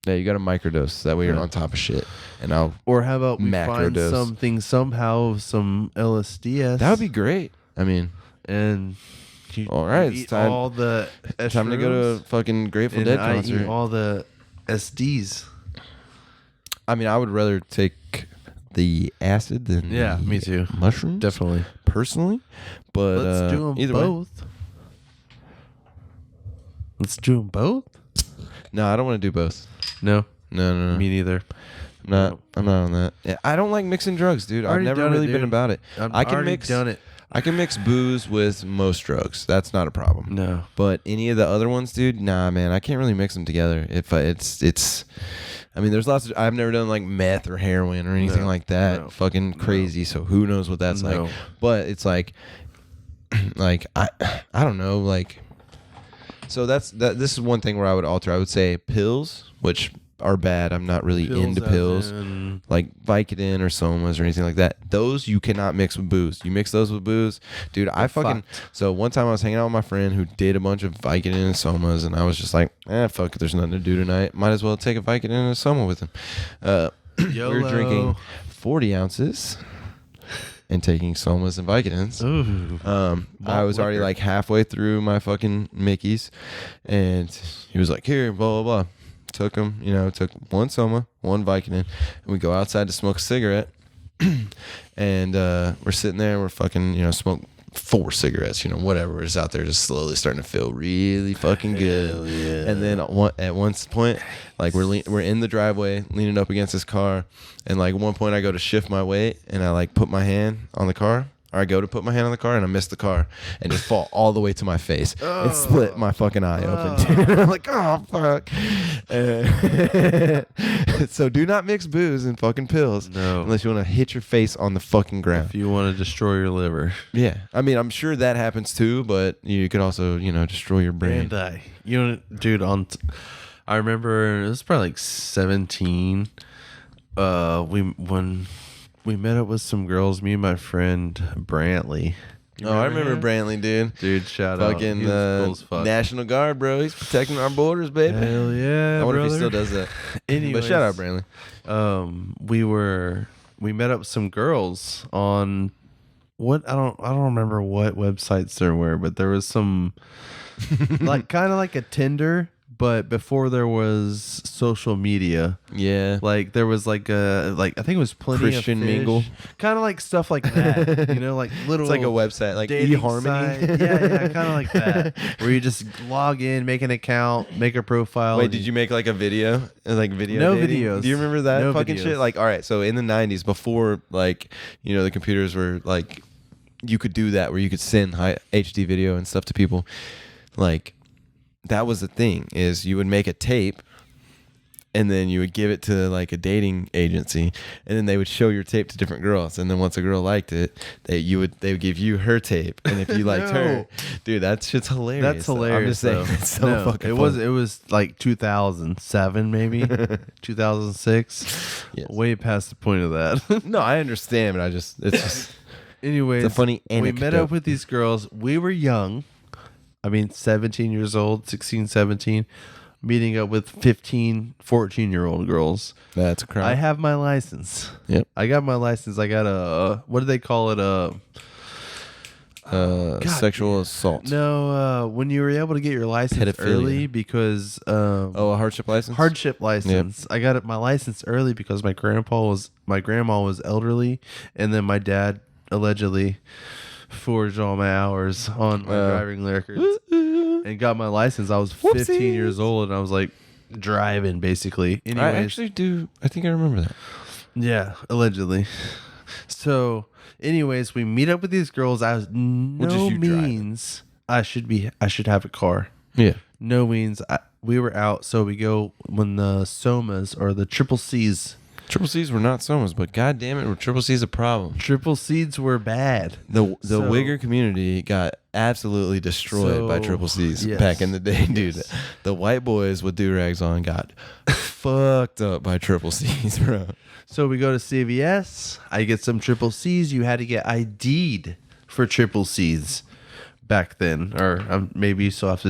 Yeah, you got to microdose. That way you're Yeah. on top of shit. And I'll. Or how about we find Macrodose. something somehow, some LSDS. That would be great. I mean, And you, all right, you it's eat time- all the time to go to a fucking Grateful Dead I concert. eat all the SDs. I mean, I would rather take the acid than Yeah, the me too. mushrooms. Definitely. Personally, but Let's do them either way. both. Let's do them both. No, I don't want to do both. No, No. me neither. I'm not on that. Yeah, I don't like mixing drugs, dude. I've Already never done it, really been dude. about it. I can already mix. done it. I can mix booze with most drugs. That's not a problem. No. But any of the other ones, dude, nah, man, I can't really mix them together. If it's, I mean, there's lots of. I've never done like meth or heroin or anything No, like that. no, Fucking crazy. So who knows what that's No. like? But it's like, like I don't know, like. So this is one thing where I would alter. I would say pills, which are bad. I'm not really into as pills. in- Like Vicodin or Somas or anything like that. Those you cannot mix with booze. You mix those with booze, dude. I fucking. So one time I was hanging out with my friend who did a bunch of Vicodin and Somas, and I was just like, fuck it. There's nothing to do tonight. Might as well take a Vicodin and a Soma with him. We were YOLO. drinking 40 ounces and taking Somas and Vicodins. Ooh. I was already liquor. like halfway through my fucking Mickey's, and he was like, "Here, blah blah blah." Took him, took one Soma, one Vicodin, and we go outside to smoke a cigarette, and we're sitting there, and we're fucking, smoke 4 cigarettes, whatever. We're just out there, just slowly starting to feel really fucking good. Hell yeah. And then at one point, like we're in the driveway, leaning up against this car, and like at one point I go to shift my weight, and I like put my hand on the car. or I go to put my hand on the car and I miss the car and just fall all the way to my face and split my fucking eye open. I'm like, oh fuck. So do not mix booze and fucking pills unless you want to hit your face on the fucking ground. If you want to destroy your liver. Yeah, I mean, I'm sure that happens too, but you could also, destroy your brain. And dude, I remember it was probably like 17. When we met up with some girls, me and my friend Brantley. I remember Brantley, dude. Dude, shout out. Fucking Cool as fuck. National Guard, bro. He's protecting our borders, baby. Hell yeah, I wonder brother. if he still does that. Anyways, but shout out Brantley. We met up with some girls on what I don't remember what websites there were, but there was some like kind of like a Tinder, but before there was social media. Yeah. Like there was like I think it was Plenty Christian of Fish, Mingle. kind of like stuff like that. Like little. It's like a website, like dating eHarmony. site. Yeah, kind of like that. Where you just log in, make an account, make a profile. Wait, did you make like a video? Like video No dating? videos. Do you remember that No fucking videos. shit? Like, all right, so in the 90s, before like, the computers were like, you could do that where you could send high HD video and stuff to people. Like, that was the thing, is you would make a tape and then you would give it to like a dating agency and then they would show your tape to different girls, and then once a girl liked it, they would give you her tape, and if you liked her, dude, that shit's hilarious. That's hilarious. I'm just saying, it's so fucking fun. It was like 2007 maybe 2006. Yes. Way past the point of that. No, I understand, but it's just Anyways, it's a funny we met anecdote. up with these girls. We were young. I mean, 17 years old, 16, 17, meeting up with 15, 14-year-old girls. That's a crime. I have my license. Yep. I got my license. I got a, what do they call it? Sexual assault. No, when you were able to get your license Pedophilia. early because... A hardship license? Hardship license. I got my license early because my grandma was elderly, and then my dad allegedly forged all my hours on my driving records and got my license. I was 15 years old and I was like driving basically. Anyways, I actually do. I think I remember that. yeah, allegedly. So, anyways, we meet up with these girls. I was no means I should have a car. Yeah. No means we were out. So we go when the Somas or the Triple C's. Triple C's were not somas, but god damn it, were Triple C's a problem. Triple C's were bad. The Wigger community got absolutely destroyed by Triple C's back in the day, dude. The white boys with do-rags on got fucked up by Triple C's, bro. So we go to CVS. I get some Triple C's. You had to get ID'd for Triple C's back then, or maybe you still have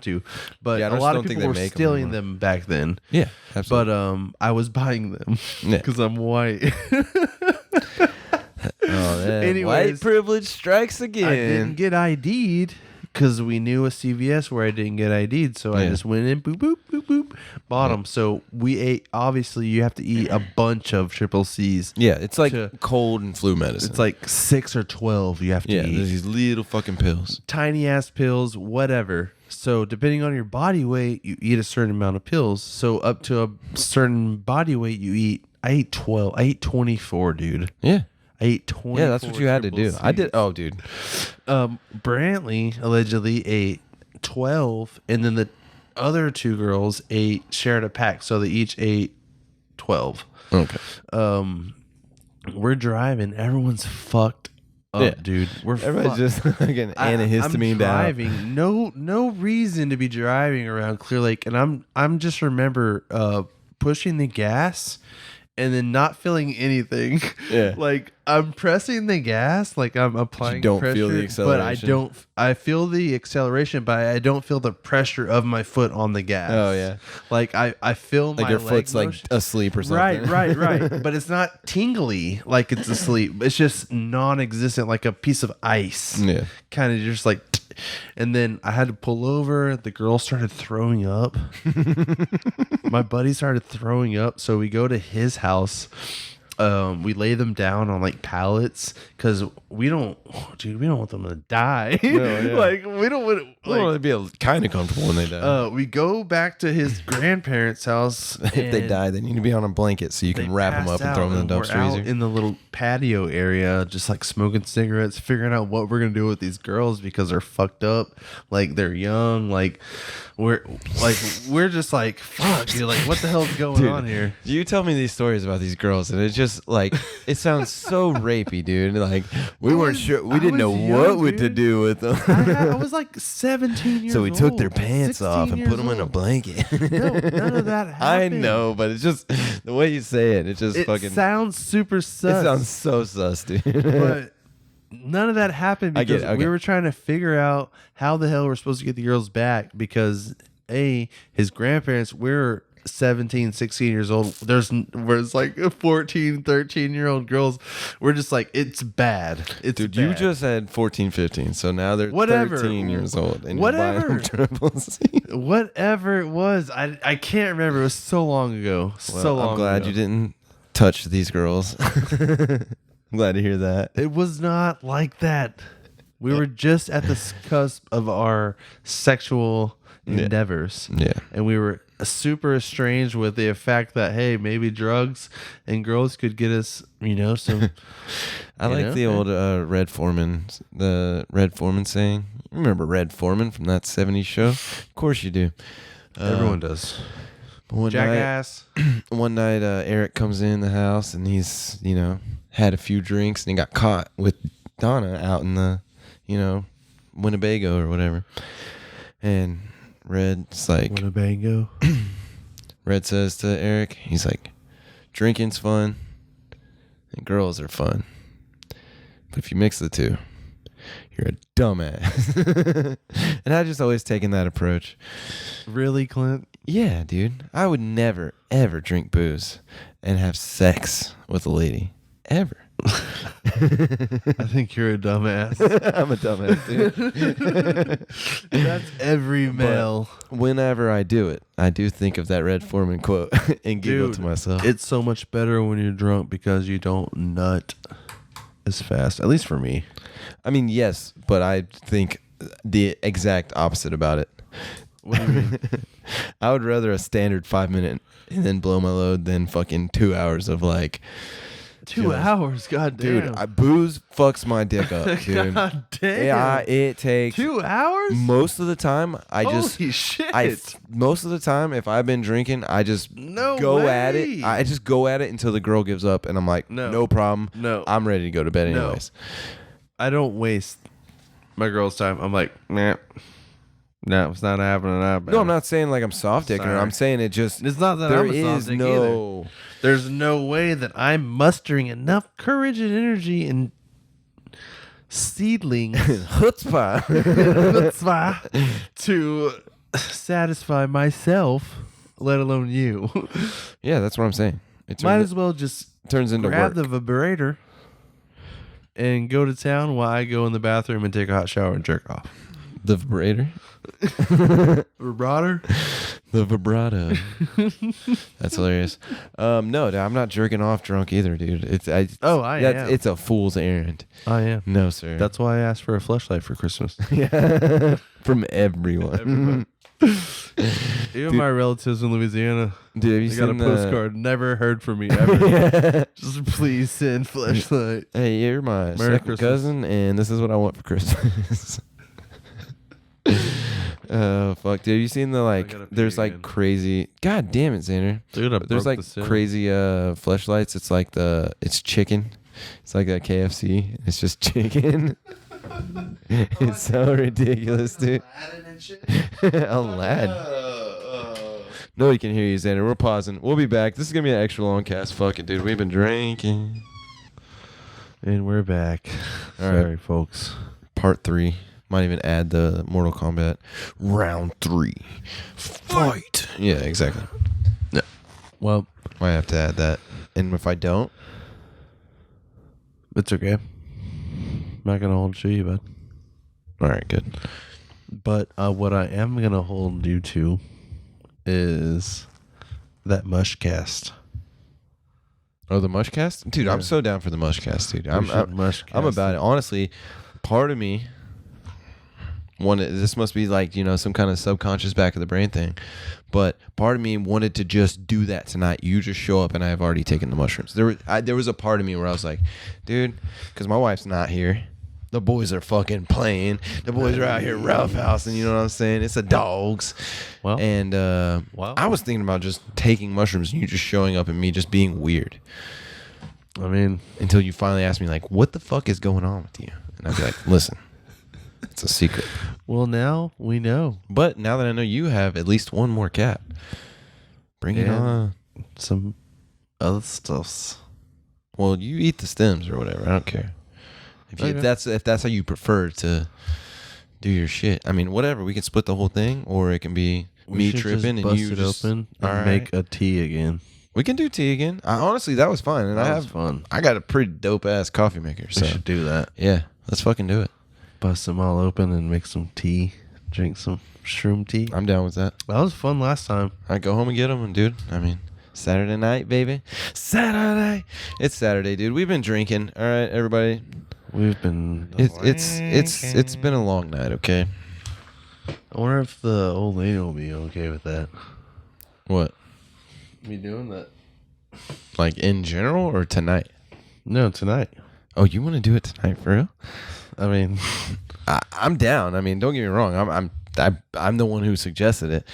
to. But a lot of people were stealing them back then. Yeah, absolutely. But I was buying them because I'm white. Anyways, white privilege strikes again. I didn't get ID'd because we knew a CVS where I didn't get ID'd. So I just went in, boop, boop, boop, boop, bought them. So we ate, obviously you have to eat a bunch of Triple C's. Yeah, it's like cold and flu medicine. It's like 6 or 12 you have to eat. Yeah, there's these little fucking pills. Tiny ass pills, whatever. So depending on your body weight, you eat a certain amount of pills. So up to a certain body weight, I ate 12. I ate 24, dude. Yeah. I ate 24. Yeah, that's what you had to do. I did. Oh, dude. Brantley allegedly ate 12, and then the other two girls shared a pack, so they each ate 12. Okay. We're driving. Everyone's fucked up, dude. Everybody's just like an antihistamine I'm driving. No reason to be driving around Clear Lake, and I'm just remember pushing the gas and then not feeling anything. Yeah. Like I'm pressing the gas, like I'm applying you don't pressure, feel the acceleration. but I feel the acceleration, but I don't feel the pressure of my foot on the gas. Oh yeah. Like I feel like my your leg foot's motion. like asleep or something. Right. But it's not tingly like it's asleep. It's just non-existent, like a piece of ice. Yeah. Kind of just like, and then I had to pull over. The girl started throwing up. My buddy started throwing up. So we go to his house. we lay them down on like pallets because we don't want them to die. Like we don't want Well, they'd be kind of comfortable when they die. we go back to his grandparents' house. If they die, they need to be on a blanket so you can wrap them up and throw them in the dumpster we're easier. out in the little patio area, just like smoking cigarettes, figuring out what we're gonna do with these girls because they're fucked up, like they're young, like we're just like fuck, dude, like what the hell's going on here? You tell me these stories about these girls, and it's just like it sounds so rapey, dude. Like we weren't sure, we didn't know what to do with them. I was like 17 years old. So we took their pants off and put them in a blanket. No, none of that happened. I know, but it's just the way you say it. It just fucking sounds super sus. It sounds so sus, dude. But none of that happened because we were trying to figure out how the hell we're supposed to get the girls back because his grandparents, we're 17, 16 years old. There's like 14, 13-year-old girls. We're just like, it's bad. Dude, bad. you just had 14, 15. So now they're 13 years old. And you're buying them triples. Whatever it was. I can't remember. It was so long ago. I'm glad you didn't touch these girls. I'm glad to hear that. It was not like that. We were just at the cusp of our sexual endeavors. Yeah. And we were super estranged with the fact that, hey, maybe drugs and girls could get us, some. I like the old Red Foreman saying. You remember Red Foreman from that 70s show? Of course you do. Everyone does. Jackass. One night, Eric comes in the house and he's, had a few drinks and he got caught with Donna out in the, Winnebago or whatever. And Red's like, Winnebago. Red says to Eric, he's like, drinking's fun and girls are fun. But if you mix the two, you're a dumbass. And I just always taken that approach. Really, Clint? Yeah, dude. I would never, ever drink booze and have sex with a lady. Ever. I think you're a dumbass. I'm a dumbass, dude. That's every male. But whenever I do it, I do think of that Red Foreman quote and giggle to myself. It's so much better when you're drunk because you don't nut as fast. At least for me. I mean, yes, but I think the exact opposite about it. What do you mean? I would rather a standard 5-minute and then blow my load than fucking 2 hours of like 2 hours, goddamn. Dude, booze fucks my dick up, dude. God damn. Yeah, it takes 2 hours. Most of the time, Holy shit. Most of the time, if I've been drinking, I just go at it. I just go at it until the girl gives up, and I'm like, no problem. No, I'm ready to go to bed anyways. I don't waste my girl's time. I'm like, nah. No, it's not happening. No, I'm not saying like I'm soft dicking her. I'm saying it just. It's not that I'm a soft dick either. There's no way that I'm mustering enough courage and energy and seedlings chutzpah to satisfy myself, let alone you. Yeah, that's what I'm saying. Might as well just turns into grab work. the vibrator and go to town while I go in the bathroom and take a hot shower and jerk off. The vibrator? Vibrator? The vibrato. That's hilarious. No, dude, I'm not jerking off drunk either, dude. I am. It's a fool's errand. I am. No, sir. That's why I asked for a fleshlight for Christmas. Yeah. From everyone. Even my relatives in Louisiana. Dude, have you got a postcard. Never heard from me ever. Yeah. Just please send fleshlight. Hey, you're my second cousin, and this is what I want for Christmas. Oh fuck, dude! Have you seen the there's like crazy. God damn it, Xander. Dude, there's like crazy fleshlights. It's chicken. It's like a KFC. It's just chicken. It's so ridiculous, dude. Aladdin. Nobody can hear you, Xander. We're pausing. We'll be back. This is gonna be an extra long cast. Fuck it, dude. We've been drinking, and we're back. Sorry, folks. Part 3. Might even add the Mortal Kombat round 3 fight. Yeah, exactly. Yeah. Well, might have to add that. And if I don't, it's okay. I'm not gonna hold you, bud. All right, good. But what I am gonna hold you to is that Mushcast. Oh, the mushcast? Dude, I'm so down for the mushcast, dude. I'm about it. Honestly, part of me this must be like, some kind of subconscious back of the brain thing. But part of me wanted to just do that tonight. You just show up and I have already taken the mushrooms. There was a part of me where I was like, dude, because my wife's not here. The boys are fucking playing. The boys are out here roughhousing, you know what I'm saying? It's the dogs. Well, and I was thinking about just taking mushrooms and you just showing up and me just being weird. I mean, until you finally ask me, like, what the fuck is going on with you? And I'd be like, listen, it's a secret. Well, now we know. But now that I know you have at least one more cat, bring it on. Some other stuffs. Well, you eat the stems or whatever. I don't care. If that's how you prefer to do your shit. I mean, whatever. We can split the whole thing, or it can be me tripping and you just open and make a tea again. We can do tea again. Honestly, that was fun, and that was fun. I got a pretty dope ass coffee maker. So we should do that. Yeah, let's fucking do it. Bust them all open and make some tea. Drink some shroom tea. I'm down with that. That was fun last time. I go home and get them, and dude, I mean, Saturday night, baby. Saturday. It's Saturday, dude. We've been drinking. All right, everybody. We've been. It's been a long night. Okay. I wonder if the old lady will be okay with that. What? Me doing that? Like in general or tonight? No, tonight. Oh, you want to do it tonight for real? I mean, I'm down. I mean, don't get me wrong. I'm the one who suggested it,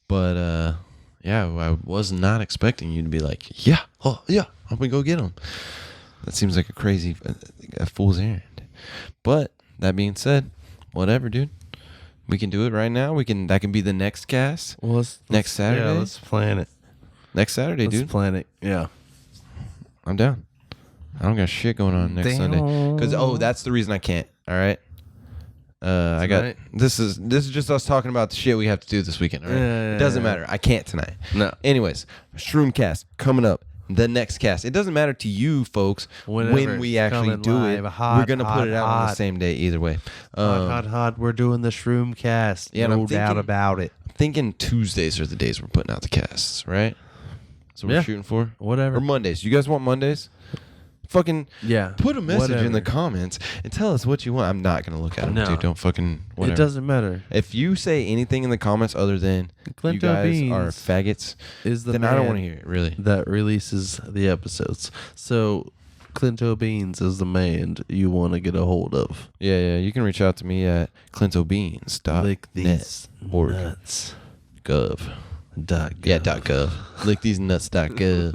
but yeah, I was not expecting you to be like, yeah, I'm gonna go get them. That seems like a fool's errand. But that being said, whatever, dude. We can do it right now. That can be the next cast. Well, next Saturday. Yeah, let's plan it. Next Saturday, dude. Let's plan it. Yeah. I'm down. I don't got shit going on next Sunday. Because that's the reason I can't. All right. This is just us talking about the shit we have to do this weekend. All right. It doesn't matter. I can't tonight. No. Anyways, Shroomcast coming up. The next cast. It doesn't matter to you folks when we actually do it. We're gonna put it out on the same day either way. Hot. We're doing the Shroom cast. Yeah, no doubt about it. I'm thinking Tuesdays are the days we're putting out the casts, right? That's what we're shooting for. Whatever. Or Mondays. You guys want Mondays? Fucking put a message in the comments and tell us what you want. I'm not gonna look at them, dude. Don't fucking whatever. It doesn't matter. If you say anything in the comments other than you guys are faggots, then I don't want to hear it. Really, that releases the episodes. So Clinto Beans is the man you want to get a hold of. Yeah. You can reach out to me at clintobeans.net. Lick these nuts. Gov. .gov. Yeah, .gov. Lick these nuts. .gov.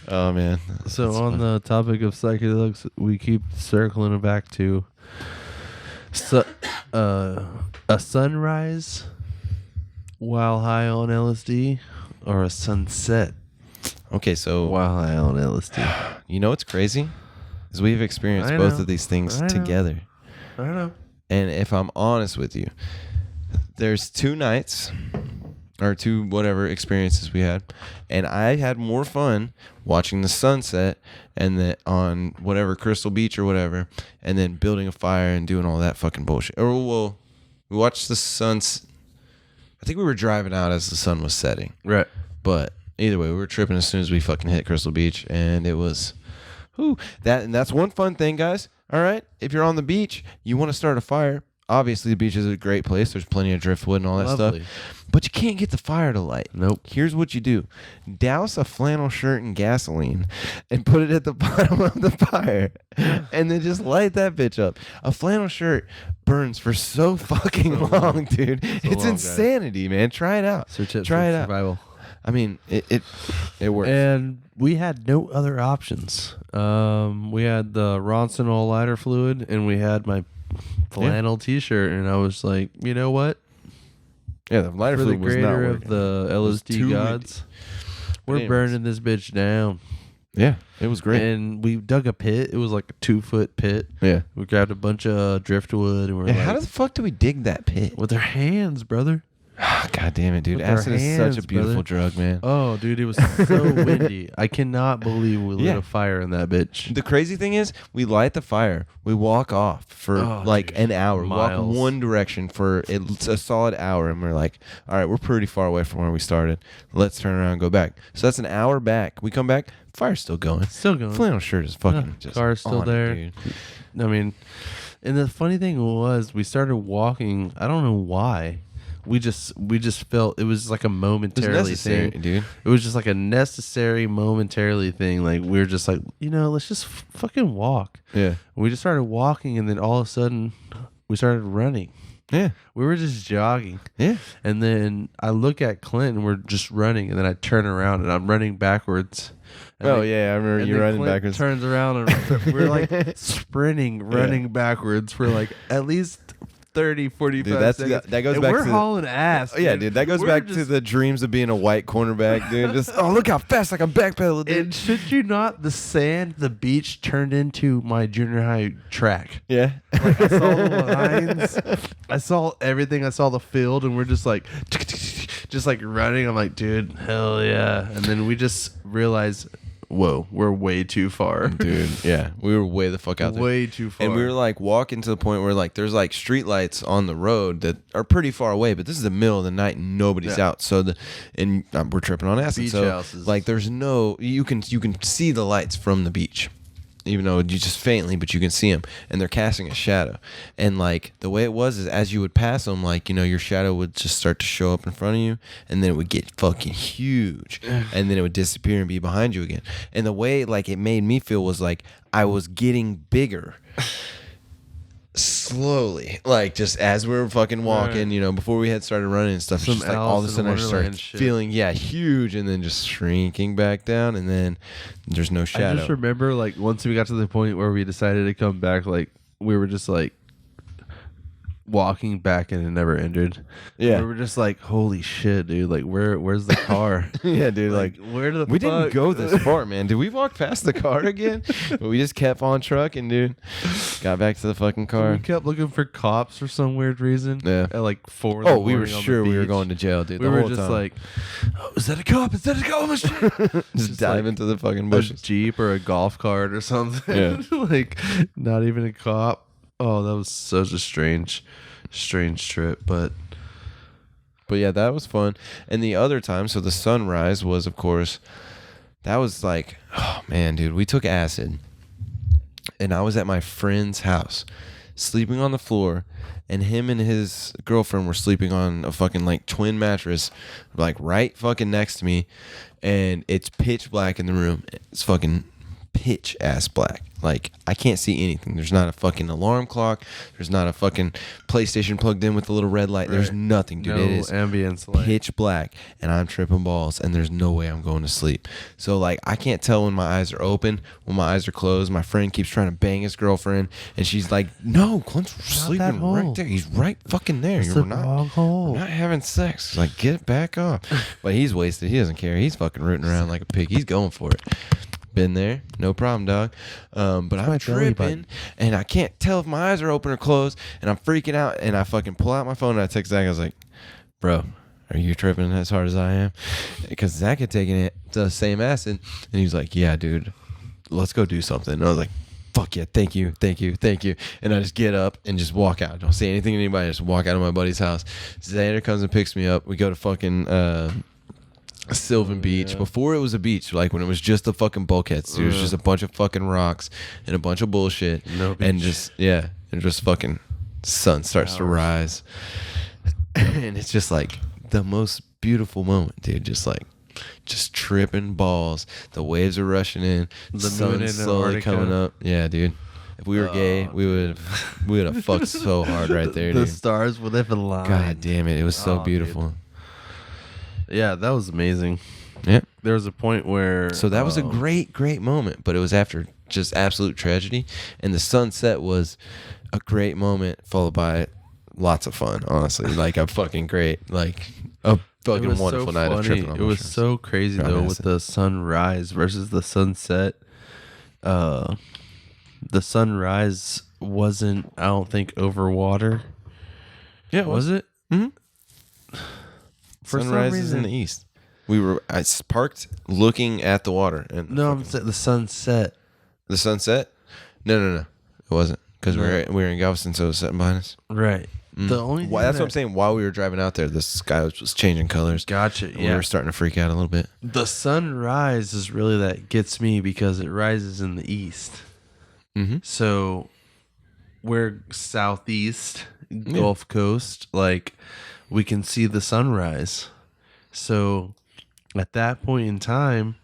Oh man. So on the topic of psychedelics, we keep circling it back to a sunrise while high on LSD or a sunset. Okay, so while high on LSD. You know what's crazy? Is we've experienced both of these things together. I know. And if I'm honest with you, there's 2 nights or 2 whatever experiences we had, and I had more fun watching the sunset and then on whatever Crystal Beach or whatever, and then building a fire and doing all that fucking bullshit. Or well, we watched the suns. I think we were driving out as the sun was setting. Right. But either way, we were tripping as soon as we fucking hit Crystal Beach, and it was, that's one fun thing, guys. All right, if you're on the beach, you want to start a fire. Obviously, the beach is a great place. There's plenty of driftwood and all that stuff. But you can't get the fire to light. Nope. Here's what you do. Douse a flannel shirt in gasoline and put it at the bottom of the fire. And then just light that bitch up. A flannel shirt burns for so fucking long, dude. It's insanity, man. Try it out. Try it out. Survival. I mean, it works. And we had no other options. We had the Ronson lighter fluid, and we had my flannel T-shirt, and I was like, you know what? Yeah, the lighter fluid was not working. Of the LSD gods, we're burning this bitch down. Yeah, it was great. And we dug a pit. It was like a 2-foot pit. Yeah. We grabbed a bunch of driftwood, and we're how the fuck do we dig that pit? With our hands, brother. God damn it, dude. With our Acid is hands, such a beautiful brother. drug, man. Oh, dude, it was so windy. I cannot believe we lit a fire in that bitch. The crazy thing is, we light the fire, we walk off for an hour, miles. walk one direction for a solid hour, and we're like, all right, we're pretty far away from where we started. Let's turn around and go back. So that's an hour back. We come back, fire's still going. Still going. Flannel shirt is fucking just car's still on there. it, dude. I mean, and the funny thing was, we started walking. I don't know why. We just felt it was like a momentarily thing, dude. It was just like a necessary momentarily thing. Like we were just like, let's just fucking walk. Yeah. We just started walking, and then all of a sudden, we started running. Yeah. We were just jogging. Yeah. And then I look at Clint, and we're just running, and then I turn around, and I'm running backwards. And I remember you running Clint backwards. Turns around, and we're like sprinting, running backwards for like at least 30, 45 dude, seconds. that goes and back we're to hauling ass. Oh, yeah, dude. That goes back to the dreams of being a white cornerback, dude. Just look how fast I can backpedal, dude. And should you not, the beach turned into my junior high track. Yeah. Like I saw the lines, I saw everything. I saw the field, and we're just like running. I'm like, dude, hell yeah! And then we just realized, whoa, we're way too far, dude. Yeah, we were way the fuck out there. Way too far. And we were like walking to the point where like there's like street lights on the road that are pretty far away, but this is the middle of the night and nobody's out. So we're tripping on acid. Beach so houses. like there's no you can see the lights from the beach. Even though you just faintly, but you can see them, and they're casting a shadow. And like the way it was is, as you would pass them, like your shadow would just start to show up in front of you, and then it would get fucking huge, and then it would disappear and be behind you again. And the way like it made me feel was like I was getting bigger. Slowly, like just as we were fucking walking, before we had started running and stuff, just like all of a sudden I started feeling huge, and then just shrinking back down, and then there's no shadow. I just remember like once we got to the point where we decided to come back, like we were just like walking back, and it never ended. Yeah, we were just like, holy shit, dude! Like where's the car? Yeah, dude. Like where the we fuck? Didn't go this far, man. Did we walk past the car again? But we just kept on trucking, dude. Got back to the fucking car. We kept looking for cops for some weird reason. Yeah. At like 4. Oh, we were sure we were going to jail, dude. We the were whole just time. like, oh, is that a cop? Is that a cop? Oh, shit. just dive into the fucking bushes. A Jeep or a golf cart or something. Yeah. Like not even a cop. Oh, that was such a strange trip, but yeah, that was fun. And the other time, so the sunrise was, of course, that was like, oh man, dude, we took acid, and I was at my friend's house, sleeping on the floor, and him and his girlfriend were sleeping on a fucking like twin mattress, like right fucking next to me, and it's pitch black in the room. It's fucking pitch ass black. Like I can't see anything. There's not a fucking alarm clock. There's not a fucking PlayStation plugged in with a little red light. Right. There's nothing, dude. No it is ambience light. Pitch black, and I'm tripping balls, and there's no way I'm going to sleep. So like I can't tell when my eyes are open, when my eyes are closed. My friend keeps trying to bang his girlfriend, and she's like, "No, Clint's sleeping right there. He's right fucking there. It's You're the wrong hole. We're not having sex. Like get back up." But he's wasted. He doesn't care. He's fucking rooting around like a pig. He's going for it. Been there, no problem, dog. But I'm tripping, and I can't tell if my eyes are open or closed, and I'm freaking out, and I fucking pull out my phone, and I text Zach. I was like, bro, are you tripping as hard as I am? Because Zach had taken it the same acid, and he was like, yeah, dude, let's go do something. And I was like, fuck yeah, thank you. And I just get up and just walk out. Don't say anything to anybody. I just walk out of my buddy's house. Xander comes and picks me up. We go to fucking Sylvan Beach. Before it was a beach, like when it was just the fucking bulkheads. It was just a bunch of fucking rocks and a bunch of bullshit. No beach. And just fucking sun starts to rise. And it's just like the most beautiful moment, dude. Just tripping balls. The waves are rushing in. The sun is slowly coming up. Yeah, dude. If we were gay, we would have fucked so hard right there, dude. The stars would have aligned. God damn it. It was so beautiful. Dude. Yeah, that was amazing. Yeah. There was a point where... So that was a great moment, but it was after just absolute tragedy. And the sunset was a great moment, followed by lots of fun, honestly. Like a fucking great, like a fucking wonderful night of tripping on It was so crazy, though, with the sunrise versus the sunset. The sunrise wasn't, I don't think, over water. Yeah, was it? Mm-hmm. For some Sunrise is reason, in the east. I parked looking at the water. And no, I'm saying the sunset. the sunset? No. It wasn't. Because we were in Galveston, so it was setting behind us. Right. The only thing That's what I'm saying. While we were driving out there, the sky was changing colors. Gotcha. And we were starting to freak out a little bit. The sunrise is really that gets me because it rises in the east. Mm-hmm. So we're southeast, Gulf Coast, like we can see the sunrise. So at that point in time,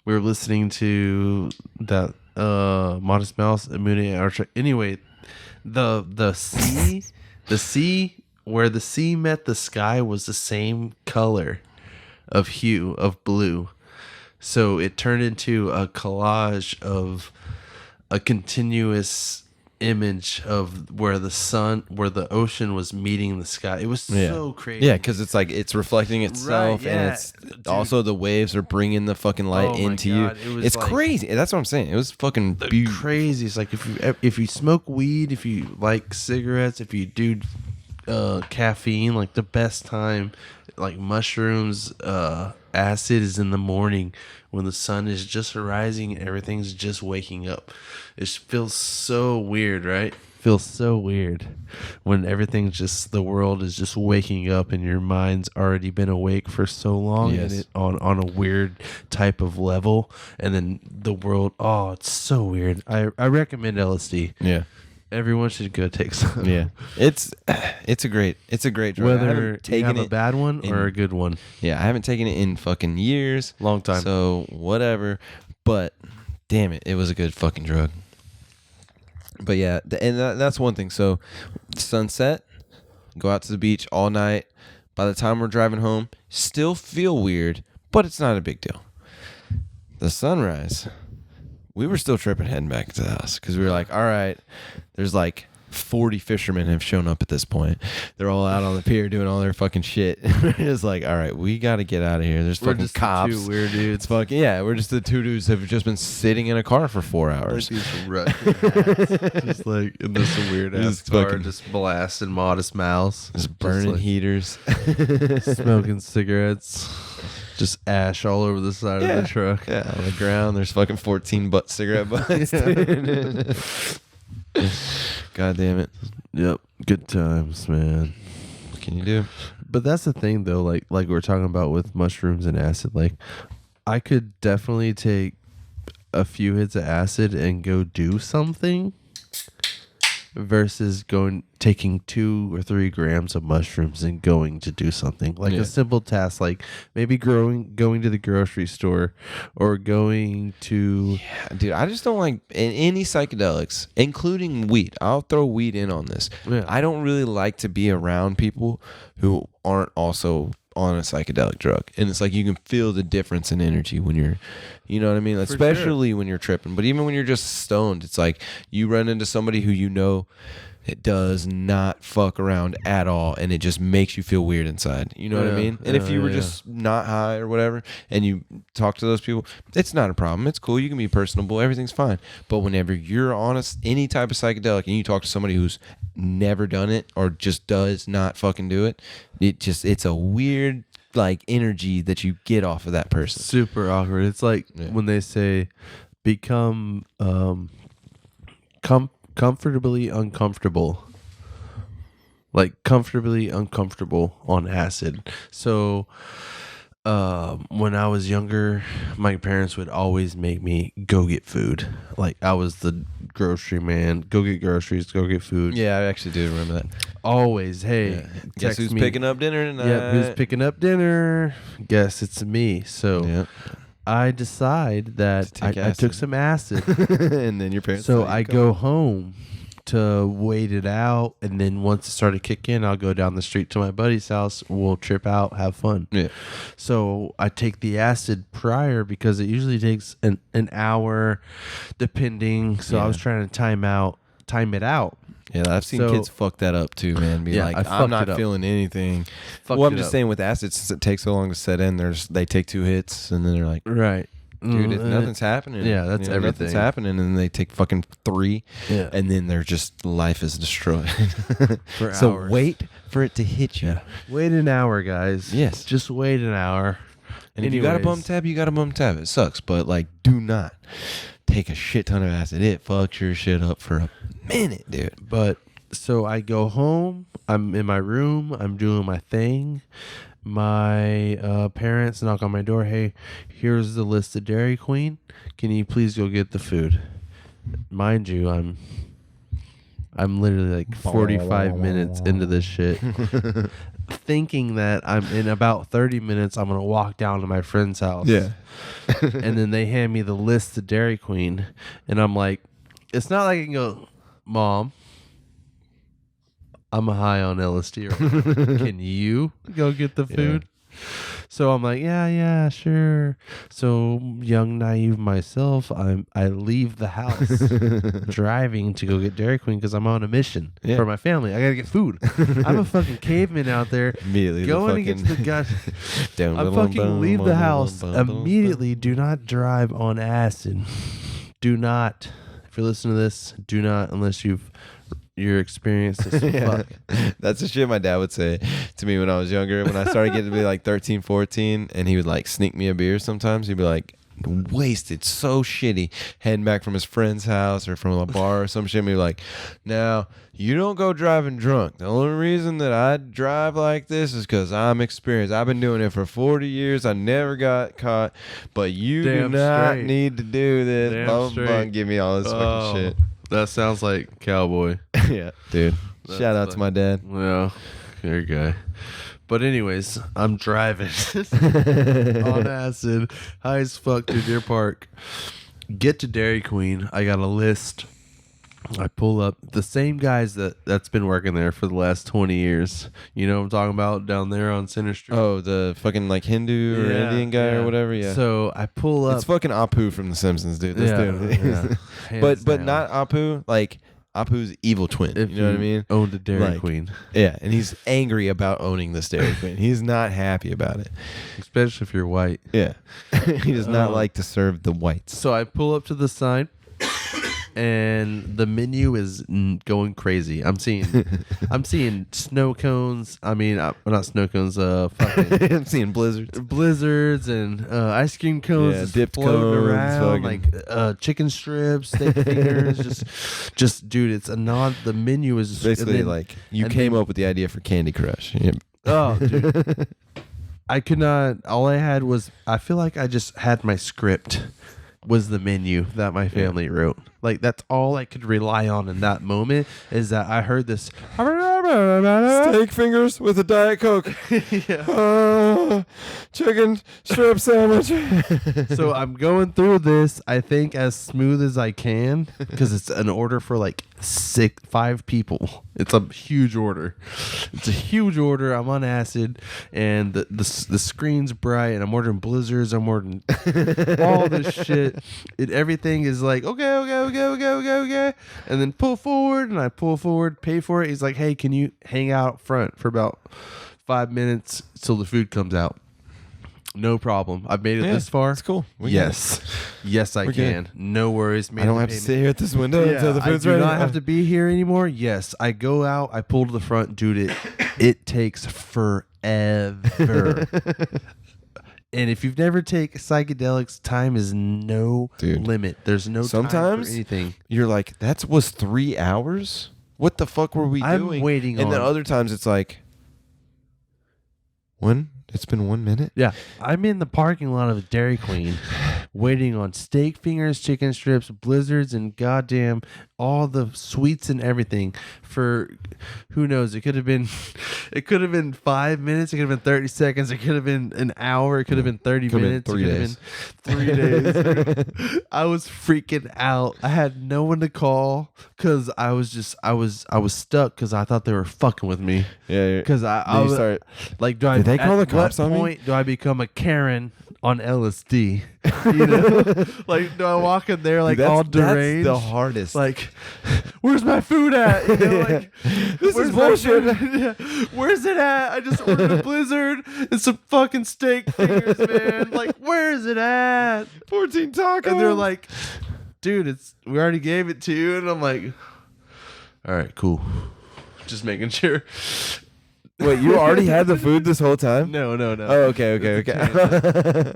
we were listening to that Modest Mouse anyway, the sea where the sea met the sky was the same color of hue of blue. So it turned into a collage of a continuous image of where the ocean was meeting the sky. It was so crazy. Yeah, because it's like it's reflecting itself, Right, and it's also the waves are bringing the fucking light into you. It's like, crazy. That's what I'm saying. It was fucking crazy. It's like if you smoke weed, if you like cigarettes, if you do caffeine, like the best time, like mushrooms, acid is in the morning when the sun is just rising and everything's just waking up. It feels so weird, right? Feels so weird when everything's just, the world is just waking up and your mind's already been awake for so long. Yes. And it on a weird type of level, and then the world, it's so weird. I recommend LSD. Yeah. Everyone should go take some. Yeah, it's a great drug. Whether you have a bad one or a good one. Yeah, I haven't taken it in fucking years. Long time. So whatever. But damn it was a good fucking drug. But yeah, and that's one thing. So sunset, go out to the beach all night. By the time we're driving home, still feel weird, but it's not a big deal. The sunrise, we were still tripping heading back to the house because we were like, all right, there's like 40 fishermen have shown up at this point. They're all out on the pier doing all their fucking shit. We're just like, all right, we got to get out of here. There's fucking just cops. The two weird dudes. It's fucking, yeah, we're just the two dudes who have just been sitting in a car for 4 hours. Just like in this weird ass car, fucking, just blasting Modest Mouse. Just burning like, heaters. Smoking cigarettes. Just ash all over the side of the truck. Yeah, on the ground. There's fucking 14 cigarette butts. God damn it. Yep. Good times, man. What can you do? But that's the thing, though. Like we're talking about with mushrooms and acid. Like, I could definitely take a few hits of acid and go do something, versus taking 2 or 3 grams of mushrooms and going to do something like a simple task, like maybe going to the grocery store or going to. Yeah, dude, I just don't like any psychedelics, including weed. I'll throw weed in on this. Yeah. I don't really like to be around people who aren't also on a psychedelic drug, and it's like you can feel the difference in energy when you're, you know what I mean, especially when you're tripping. But even when you're just stoned, it's like you run into somebody who you know it does not fuck around at all, and it just makes you feel weird inside. You know what I mean? And if you were just not high or whatever, and you talk to those people, it's not a problem. It's cool. You can be personable. Everything's fine. But whenever you're on any type of psychedelic and you talk to somebody who's never done it or just does not fucking do it, it's a weird like energy that you get off of that person. Super awkward. It's like when they say become comfortably uncomfortable. Like comfortably uncomfortable on acid. So when I was younger, my parents would always make me go get food. Like I was the grocery man. Go get groceries, go get food. Yeah, I actually do remember that. Always, hey, guess who's picking up dinner tonight? Yeah, who's picking up dinner? Guess it's me. So I decide that I took some acid. And then your parents. So I go home to wait it out, and then once it started kicking, I'll go down the street to my buddy's house. We'll trip out, have fun. Yeah. So I take the acid prior because it usually takes an hour, depending. So I was trying to time it out. Yeah, I've seen kids fuck that up too, man. Be like, I'm not feeling anything. Well, I'm just saying with acid, since it takes so long to set in, they take 2 hits and then they're like, right. Dude, if nothing's happening, yeah, that's everything. Nothing's happening, and then they take fucking 3, Yeah. and then they're just life is destroyed. For so hours. wait for it to hit you. Yeah. Wait an hour, guys. Yes. Just wait an hour. And if you got a bum Anyways. tab, you got a bum tab. It sucks, but like, do not take a shit ton of acid. It fucks your shit up for a minute, dude. But so I go home. I'm in my room. I'm doing my thing. My parents knock on my door. Hey, here's the list of Dairy Queen. Can you please go get the food? Mind you, I'm literally like 45 minutes into this shit, thinking that I'm in about 30 minutes. I'm gonna walk down to my friend's house. Yeah. And then they hand me the list of Dairy Queen, and I'm like, it's not like I can go, Mom, I'm high on LSD. Right now. Can you go get the food? So I'm like, yeah, sure. So young, naive myself, I leave the house driving to go get Dairy Queen because I'm on a mission for my family. I gotta get food. I'm a fucking caveman out there. Immediately going to get to the gut. I fucking leave the house immediately. Do not drive on acid. Do not. If you're listening to this, do not unless you're experienced as fuck. That's the shit my dad would say to me when I was younger. When I started getting to be like 13, 14, and he would like sneak me a beer sometimes. He'd be like, wasted, so shitty, heading back from his friend's house or from a bar or some shit. And he'd be like, now, you don't go driving drunk. The only reason that I drive like this is because I'm experienced. I've been doing it for 40 years. I never got caught. But you do not need to do this. Damn Blah, blah, straight. blah, and give me all this fucking shit. That sounds like cowboy. Yeah, dude. Shout out to my dad. Well, your guy. But anyways, I'm driving on acid, high as fuck through Deer Park. Get to Dairy Queen. I got a list. I pull up the same guys that's been working there for the last 20 years. You know what I'm talking about down there on Center Street? Oh, the fucking like Hindu or Indian guy or whatever. Yeah. So I pull up. It's fucking Apu from The Simpsons, dude. This dude. But down. not Apu. Like Apu's evil twin. If you know what I mean? Owned a Dairy Like, Queen. Yeah, and he's angry about owning this Dairy Queen. He's not happy about it. Especially if you're white. Yeah. He does not like to serve the whites. So I pull up to the sign, and the menu is going crazy. I'm seeing snow cones. I mean, not snow cones. Fucking I'm seeing blizzards and ice cream cones, Yeah, just dipped floating cones, around, fucking- like chicken strips, steak fingers. Just dude, it's a non. The menu is Basically, like you came up with the idea for Candy Crush. Yeah. Oh, dude. I could not. All I had was. I feel like I just had my script. Was the menu that my family wrote. Like, that's all I could rely on in that moment is that I heard this Steak fingers with a Diet Coke. Chicken strip sandwich. So I'm going through this, I think, as smooth as I can because it's an order for like 5 people. It's a huge order. I'm on acid, and the screen's bright, and I'm ordering blizzards. I'm ordering all this shit. Everything is like, okay. And then pull forward, and I pull forward, pay for it. He's like, hey, can you hang out front for about 5 minutes till the food comes out? No problem. I've made it this far. It's cool. Yes, I We're can. good. No worries. I don't have to sit here at this window until the food's I do ready. not have to be here anymore. Yes, I go out. I pull to the front, dude. It takes forever. And if you've never taken psychedelics, time is no limit. There's no time for anything. You're like, that was 3 hours? What the fuck were we doing? I'm waiting and on. then other times it's like, it's been 1 minute? Yeah. I'm in the parking lot of Dairy Queen waiting on steak fingers, chicken strips, blizzards, and goddamn all the sweets and everything for who knows. It could have been 5 minutes, it could have been 30 seconds, it could have been an hour, it could have been 30 minutes, been 3 days. It could have been 3 days. I was freaking out. I had no one to call because I was stuck because I thought they were fucking with me. Yeah. Because I was start, like, did they call the cops at on what me? point do I become a Karen on LSD? You know, like, do I walk in there like all deranged? That's the hardest. Like, where's my food at? You know, like, This where's is my bullshit. food? Yeah. Where's it at? I just ordered a Blizzard and some fucking steak fingers, man. Like, where is it at? 14 tacos. And they're like, dude, we already gave it to you. And I'm like, all right, cool. Just making sure. Wait, you already had the food this whole time? No. Oh, okay.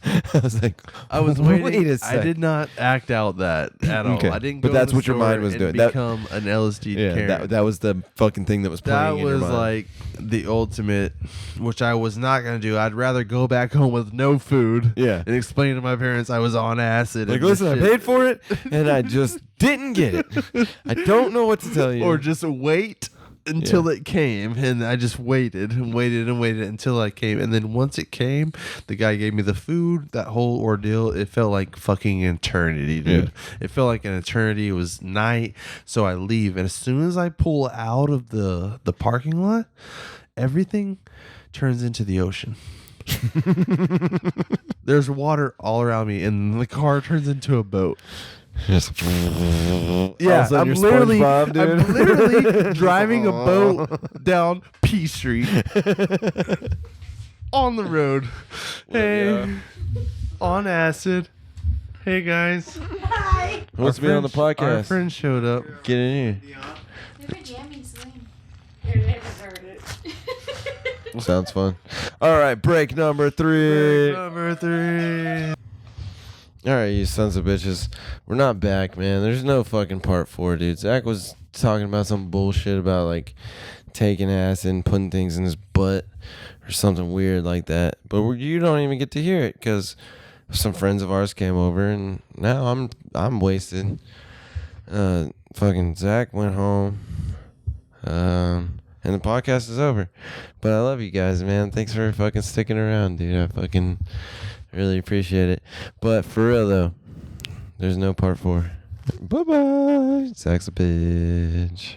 I was like, I was waiting. Wait a sec. I did not act out that at all. Okay. I didn't. But Go that's in the what your mind store was and doing. That- Become an LSD. yeah, Karen. that was the fucking thing that was That playing in your was mind. like the ultimate, which I was not gonna do. I'd rather go back home with no food. Yeah. And explain to my parents I was on acid. Like, and listen, I this shit. paid for it, and I just didn't get it. I don't know what to tell you. Or just wait until it came, and I just waited until I came, and then once it came, the guy gave me the food. That whole ordeal, it felt like fucking eternity, dude. Yeah. It felt like an eternity. It was night, so I leave, and as soon as I pull out of the parking lot, everything turns into the ocean. There's water all around me, and the car turns into a boat. Just Yeah, I'm I'm literally dude. driving a boat down P Street on the road. Hey, on acid. Hey guys, Hi. What's been on the Our podcast? friend showed up. Get in They were jamming swing. They heard it. Sounds fun. All right, break number 3. Number 3. All right, you sons of bitches. We're not back, man. There's no fucking part 4, dude. Zach was talking about some bullshit about, like, taking acid and putting things in his butt or something weird like that. But you don't even get to hear it because some friends of ours came over, and now I'm wasted. Fucking Zach went home, and the podcast is over. But I love you guys, man. Thanks for fucking sticking around, dude. I fucking really appreciate it. But for real though, there's no part 4. Bye bye. Zach's a bitch.